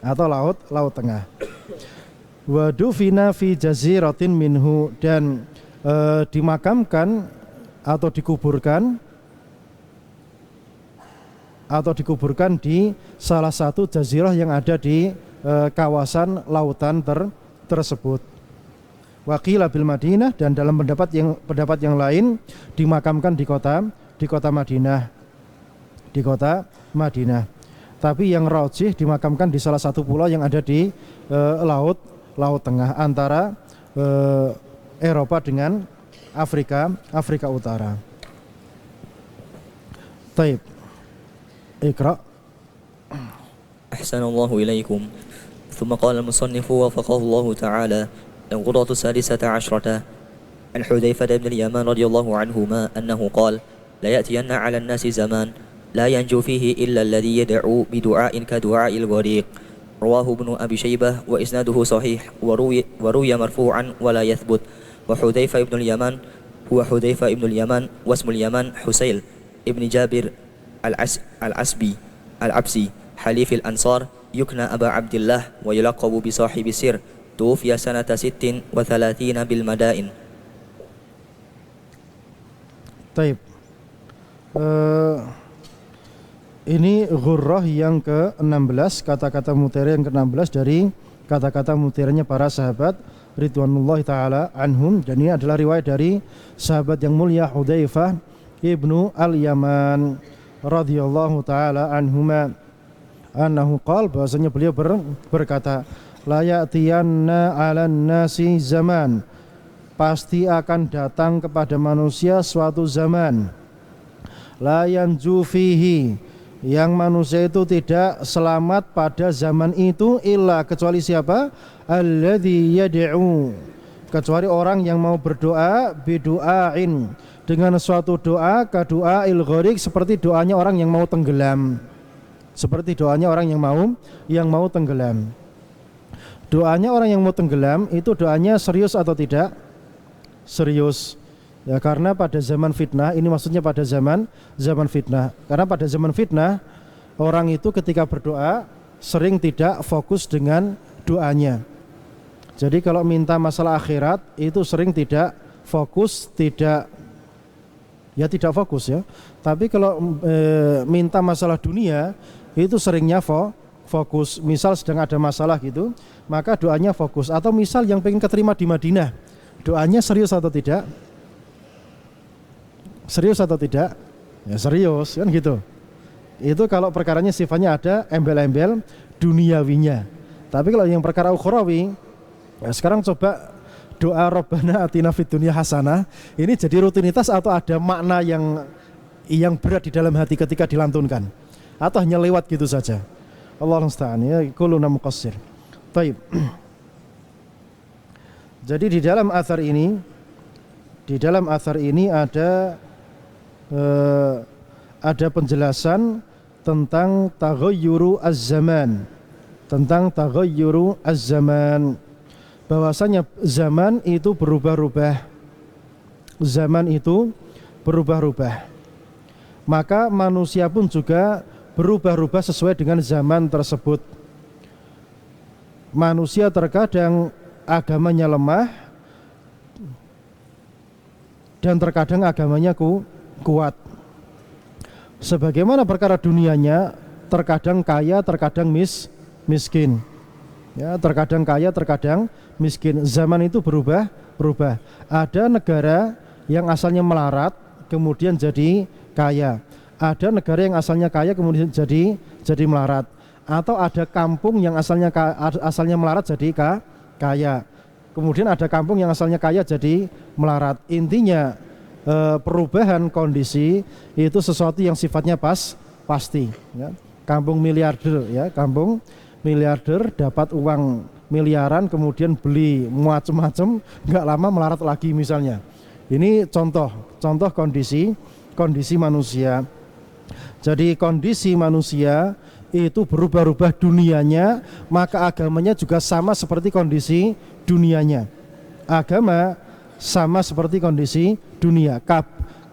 Atau Laut Tengah. Wa dufina fi jaziratin minhu, dan dimakamkan atau dikuburkan di salah satu jazirah yang ada di kawasan lautan tersebut. Waqila bil Madinah, dan dalam pendapat yang lain dimakamkan di kota Madinah. Tapi yang rajih dimakamkan di salah satu pulau yang ada di Laut Tengah antara Eropa dengan Afrika Utara. Taib. Iqra. Ahsanallahu ilaikum. ثم قال المصنف وفقه الله تعالى: الغرة السادسة عشرة عن حذيفة بن اليمان رضي الله عنهما أنه قال: لا يأتين على الناس زمان لا ينجو فيه إلا الذي يدعو بدعاء كدعاء الغريق. رواه ابن أبي شيبة وإسناده صحيح، وروي مرفوعا ولا يثبت. وحذيفة بن اليمان هو حذيفة بن اليمان، واسم اليمان حسيل ابن جابر العبسي حليف الأنصار، يكنى أبا عبد الله ويلقب بصاحب السر، توفي سنة 36 بالمدائن. طيب. Ini ghurrah yang ke-16, kata-kata mutiara yang ke-16 dari kata-kata mutiranya para sahabat ridwanullahi ta'ala anhum, dan ini adalah riwayat dari sahabat yang mulia Hudzaifah ibnu al-Yaman radhiyallahu ta'ala anhuma, annahu qala, bahasanya beliau berkata, la ya'tiyanna 'alan nasi zaman, pasti akan datang kepada manusia suatu zaman, la yanju fihi, yang manusia itu tidak selamat pada zaman itu, illa, kecuali siapa? Alladzi yad'u, kecuali orang yang mau berdoa bidu'ain, dengan suatu doa, kadu'ail gharik, seperti doanya orang yang mau tenggelam. Seperti doanya orang yang mau tenggelam. Doanya orang yang mau tenggelam itu doanya serius atau tidak? Serius. Ya, karena pada zaman fitnah, ini maksudnya pada zaman fitnah. Karena pada zaman fitnah, orang itu ketika berdoa sering tidak fokus dengan doanya. Jadi kalau minta masalah akhirat itu sering tidak fokus, tidak fokus ya. Tapi kalau minta masalah dunia itu seringnya fokus. Misal sedang ada masalah gitu, maka doanya fokus. Atau misal yang pengen keterima di Madinah, doanya serius atau tidak? Serius atau tidak? Ya serius kan gitu. Itu kalau perkaranya sifatnya ada embel-embel duniawinya. Tapi kalau yang perkara ukhrawi, ya sekarang coba doa Rabbana atina fid dunya hasanah, ini jadi rutinitas atau ada makna yang berat di dalam hati ketika dilantunkan, atau hanya lewat gitu saja? Allahu musta'an, ya, kulluna muqassir. Baik. Jadi di dalam athar ini ada penjelasan tentang taghayyuru az-zaman, bahwasanya zaman itu berubah-ubah. Maka manusia pun juga berubah-ubah sesuai dengan zaman tersebut. Manusia terkadang agamanya lemah dan terkadang agamanya kuat. Sebagaimana perkara dunianya, terkadang kaya, terkadang miskin. Ya, terkadang kaya, terkadang miskin. Zaman itu berubah. Ada negara yang asalnya melarat, kemudian jadi kaya. Ada negara yang asalnya kaya, kemudian jadi melarat. Atau ada kampung yang asalnya melarat jadi kaya. Kemudian ada kampung yang asalnya kaya jadi melarat. Intinya perubahan kondisi itu sesuatu yang sifatnya pasti. Ya. Kampung miliarder, ya, kampung miliarder dapat uang miliaran, kemudian beli macam-macam, nggak lama melarat lagi misalnya. Ini contoh kondisi manusia. Jadi kondisi manusia itu berubah-ubah dunianya, maka agamanya juga sama seperti kondisi dunianya. Agama sama seperti kondisi dunia,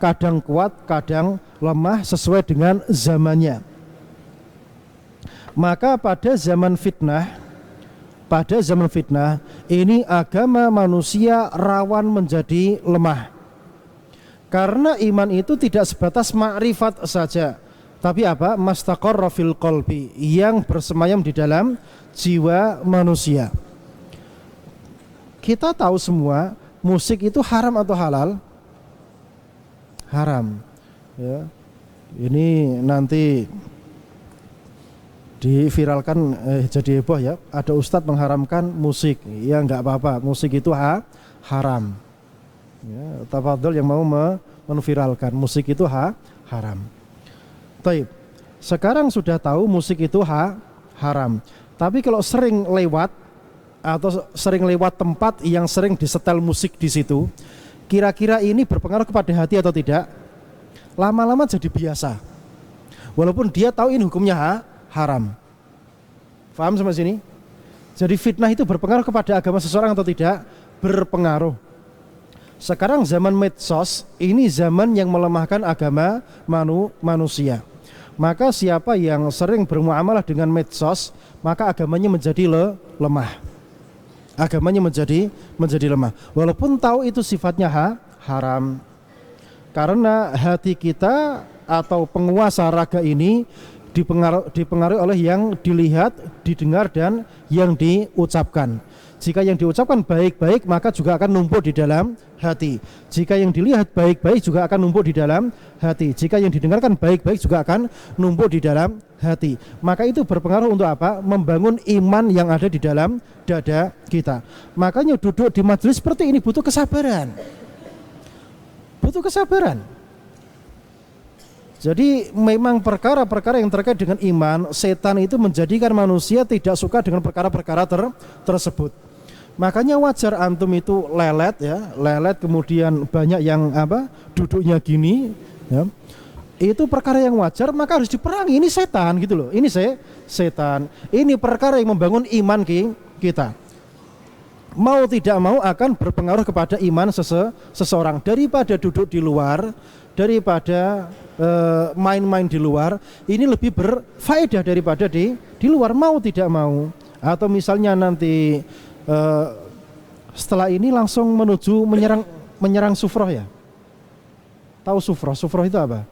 kadang kuat, kadang lemah sesuai dengan zamannya. Maka pada zaman fitnah ini agama manusia rawan menjadi lemah. Karena iman itu tidak sebatas makrifat saja, tapi apa? Mastaqarra fil qalbi, yang bersemayam di dalam jiwa manusia. Kita tahu semua musik itu haram atau halal? Haram. Ya. Ini nanti diviralkan jadi heboh ya. Ada ustadz mengharamkan musik. Ya enggak apa-apa, musik itu haram. Ya, tafadhol yang mau menviralkan musik itu haram. Taib. Sekarang sudah tahu musik itu haram. Tapi kalau sering lewat atau sering lewat tempat yang sering disetel musik di situ, kira-kira ini berpengaruh kepada hati atau tidak? Lama-lama jadi biasa. Walaupun dia tahu ini hukumnya haram. Paham sampai sini? Jadi fitnah itu berpengaruh kepada agama seseorang atau tidak? Berpengaruh. Sekarang zaman medsos, ini zaman yang melemahkan agama manusia. Maka siapa yang sering bermuamalah dengan medsos, maka agamanya menjadi lemah. Agamanya menjadi lemah. Walaupun tahu itu sifatnya haram. Karena hati kita atau penguasa raga ini dipengaruhi oleh yang dilihat, didengar, dan yang diucapkan. Jika yang diucapkan baik-baik, maka juga akan numpuk di dalam hati. Jika yang dilihat baik-baik, juga akan numpuk di dalam hati. Jika yang didengarkan baik-baik, juga akan numpuk di dalam hati. Maka itu berpengaruh untuk apa? Membangun iman yang ada di dalam dada kita. Makanya duduk di majelis seperti ini butuh kesabaran. Butuh kesabaran. Jadi memang perkara-perkara yang terkait dengan iman, setan itu menjadikan manusia tidak suka dengan perkara-perkara tersebut. Makanya wajar antum itu lelet ya, kemudian banyak yang duduknya gini ya. Itu perkara yang wajar, maka harus diperangi. Ini setan gitu loh. Ini setan. Ini perkara yang membangun iman kita. Mau tidak mau akan berpengaruh kepada iman seseorang. Daripada duduk di luar, daripada main-main di luar, ini lebih berfaedah daripada di luar, mau tidak mau. Atau misalnya nanti setelah ini langsung menuju menyerang sufroh ya. Tahu sufroh? Sufroh itu apa?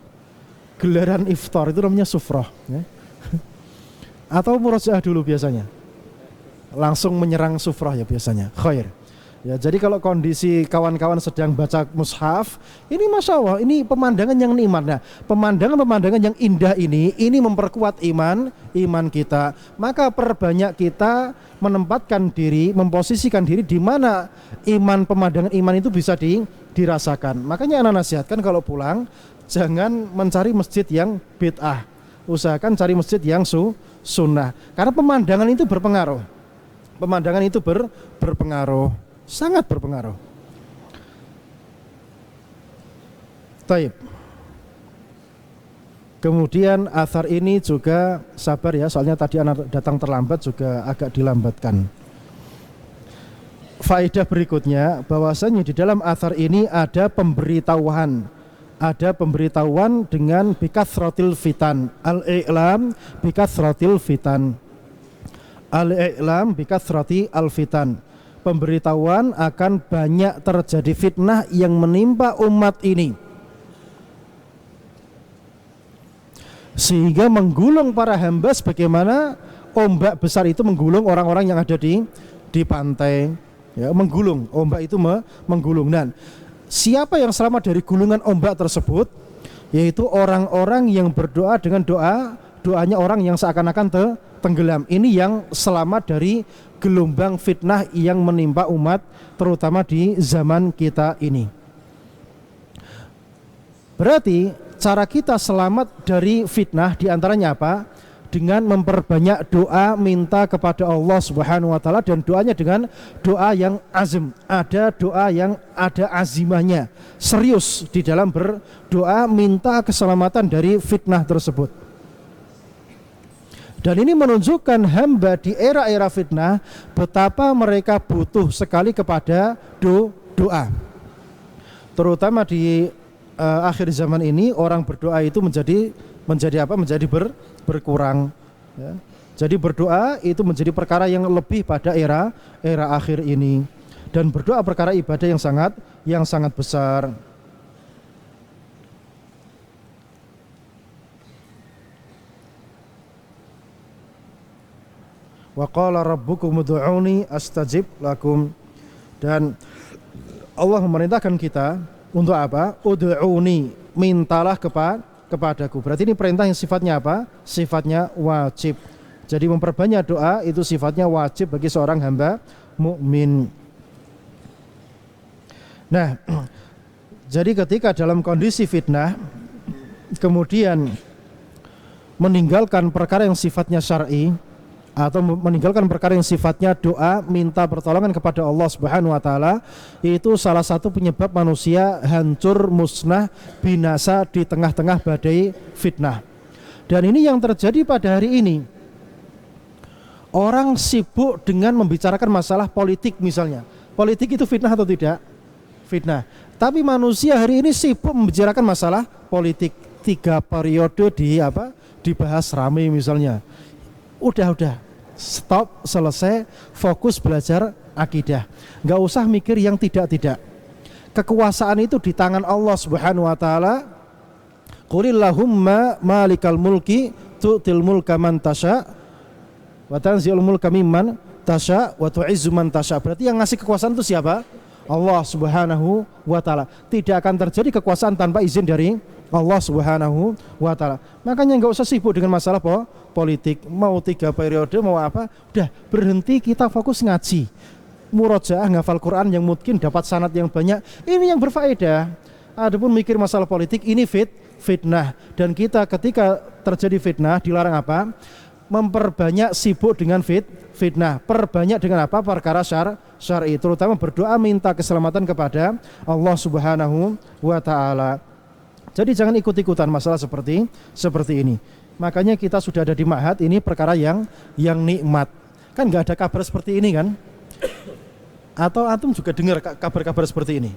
Gelaran iftar itu namanya sufroh ya. Atau murojaah dulu biasanya. Langsung menyerang sufroh ya biasanya. Khair. Ya, jadi kalau kondisi kawan-kawan sedang baca mushaf, ini masya Allah, ini pemandangan yang nikmat. Nah, pemandangan yang indah ini memperkuat iman kita. Maka perbanyak kita menempatkan diri, memposisikan diri di mana pemandangan iman itu bisa dirasakan. Makanya anak nasihatkan kalau pulang, jangan mencari masjid yang bid'ah. Usahakan cari masjid yang sunnah. Karena pemandangan itu berpengaruh. Pemandangan itu berpengaruh. Sangat berpengaruh. Taib. Kemudian athar ini juga sabar ya, soalnya tadi anak datang terlambat juga agak dilambatkan. Faedah berikutnya bahwasanya di dalam athar ini ada pemberitahuan dengan bikathratil fitan, al-i'lam bikathratil fitan, al-i'lam bikathrati al-fitan, pemberitahuan akan banyak terjadi fitnah yang menimpa umat ini, sehingga menggulung para hamba sebagaimana ombak besar itu menggulung orang-orang yang ada di pantai, ya, menggulung, ombak itu menggulung. Dan siapa yang selamat dari gulungan ombak tersebut? Yaitu orang-orang yang berdoa dengan doanya orang yang seakan-akan tenggelam. Ini yang selamat dari gelombang fitnah yang menimpa umat, terutama di zaman kita ini. Berarti cara kita selamat dari fitnah diantaranya apa? Dengan memperbanyak doa, minta kepada Allah Subhanahu wa taala, dan doanya dengan doa yang azim. Ada doa yang ada azimahnya, serius di dalam berdoa minta keselamatan dari fitnah tersebut. Dan ini menunjukkan hamba di era-era fitnah betapa mereka butuh sekali kepada doa. Terutama di akhir zaman ini orang berdoa itu menjadi apa? Menjadi berkurang, ya. Jadi berdoa itu menjadi perkara yang lebih pada era akhir ini, dan berdoa perkara ibadah yang sangat besar. Wa qala rabbukum ud'uni astajib lakum. Dan Allah memerintahkan kita untuk apa? Ud'uni, mintalah kepadaku. Berarti ini perintah yang sifatnya apa? Sifatnya wajib. Jadi memperbanyak doa itu sifatnya wajib bagi seorang hamba mukmin. Nah, jadi ketika dalam kondisi fitnah kemudian meninggalkan perkara yang sifatnya syar'i atau meninggalkan perkara yang sifatnya doa minta pertolongan kepada Allah Subhanahu wa taala, itu salah satu penyebab manusia hancur, musnah, binasa di tengah-tengah badai fitnah. Dan ini yang terjadi pada hari ini. Orang sibuk dengan membicarakan masalah politik misalnya. Politik itu fitnah atau tidak? Fitnah. Tapi manusia hari ini sibuk membicarakan masalah politik. 3 periode dibahas rame misalnya. Udah stop, selesai, fokus belajar akidah. Nggak usah mikir yang tidak. Kekuasaan itu di tangan Allah Subhanahu wa taala. Qulillahumma malikal mulki tu'til mulka man tasha wa tanzi'ul mulka mimman tasha wa tu'izzu man tasha. Berarti yang ngasih kekuasaan itu siapa? Allah Subhanahu wa taala. Tidak akan terjadi kekuasaan tanpa izin dari Allah Subhanahu wa taala. Makanya enggak usah sibuk dengan masalah politik, mau 3 periode mau apa, udah berhenti, kita fokus ngaji. Murojaah ngafal Quran yang mungkin dapat sanad yang banyak. Ini yang berfaedah. Adapun mikir masalah politik ini fitnah, dan kita ketika terjadi fitnah dilarang apa? Memperbanyak sibuk dengan fitnah. Perbanyak dengan apa? Perkara syar'i, terutama berdoa minta keselamatan kepada Allah Subhanahu wa taala. Jadi jangan ikut-ikutan masalah seperti ini. Makanya kita sudah ada di ma'had, ini perkara yang nikmat. Kan nggak ada kabar seperti ini kan? Atau antum juga dengar kabar-kabar seperti ini?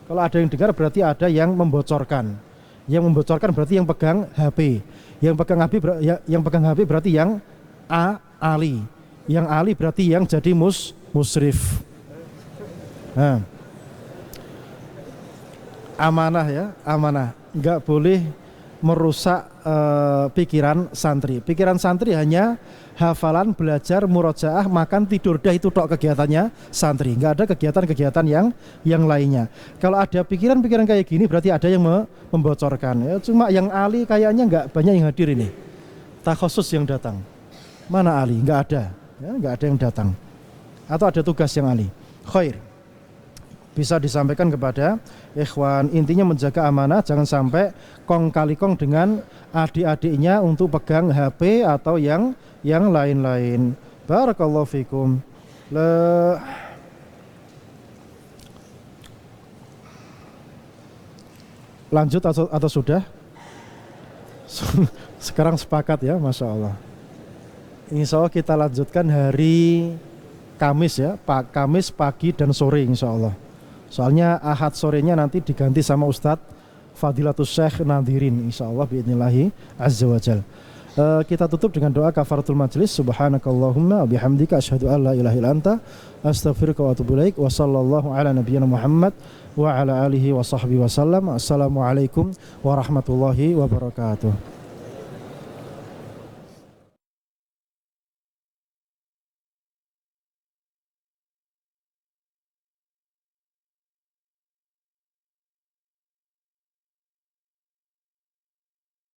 Kalau ada yang dengar berarti ada yang membocorkan. Yang membocorkan berarti yang pegang HP. Yang pegang HP berarti yang ahli. Yang ahli berarti yang jadi musrif. Nah, amanah ya, amanah. Enggak boleh merusak pikiran santri. Pikiran santri hanya hafalan, belajar, murojaah, makan, tidur, dah itu tok kegiatannya santri. Enggak ada kegiatan-kegiatan yang lainnya. Kalau ada pikiran-pikiran kayak gini berarti ada yang membocorkan. Ya, cuma yang ahli kayaknya enggak banyak yang hadir ini. Takhusus yang datang. Mana ahli? Enggak ada. Ya, enggak ada yang datang. Atau ada tugas yang ahli. Khair. Bisa disampaikan kepada ikhwan, intinya menjaga amanah, jangan sampai kong kali kong dengan adik-adiknya untuk pegang HP atau yang lain-lain. Barakallahu fikum. Lanjut atau sudah? Sekarang sepakat ya, Masya Allah. Insya Allah kita lanjutkan hari Kamis ya, Kamis pagi dan sore insya Allah. Soalnya Ahad sorenya nanti diganti sama Ustadz Fadilatus Syekh Nadirin insyaallah biidnillahi azza wajal. Kita tutup dengan doa kafaratul majlis. Subhanakallahumma bihamdika asyhadu an la ilaha illa anta astaghfiruka wa atubu ilaik. Wa sallallahu ala nabiyyina Muhammad wa ala alihi wa sahbihi wasallam. Assalamualaikum warahmatullahi wabarakatuh.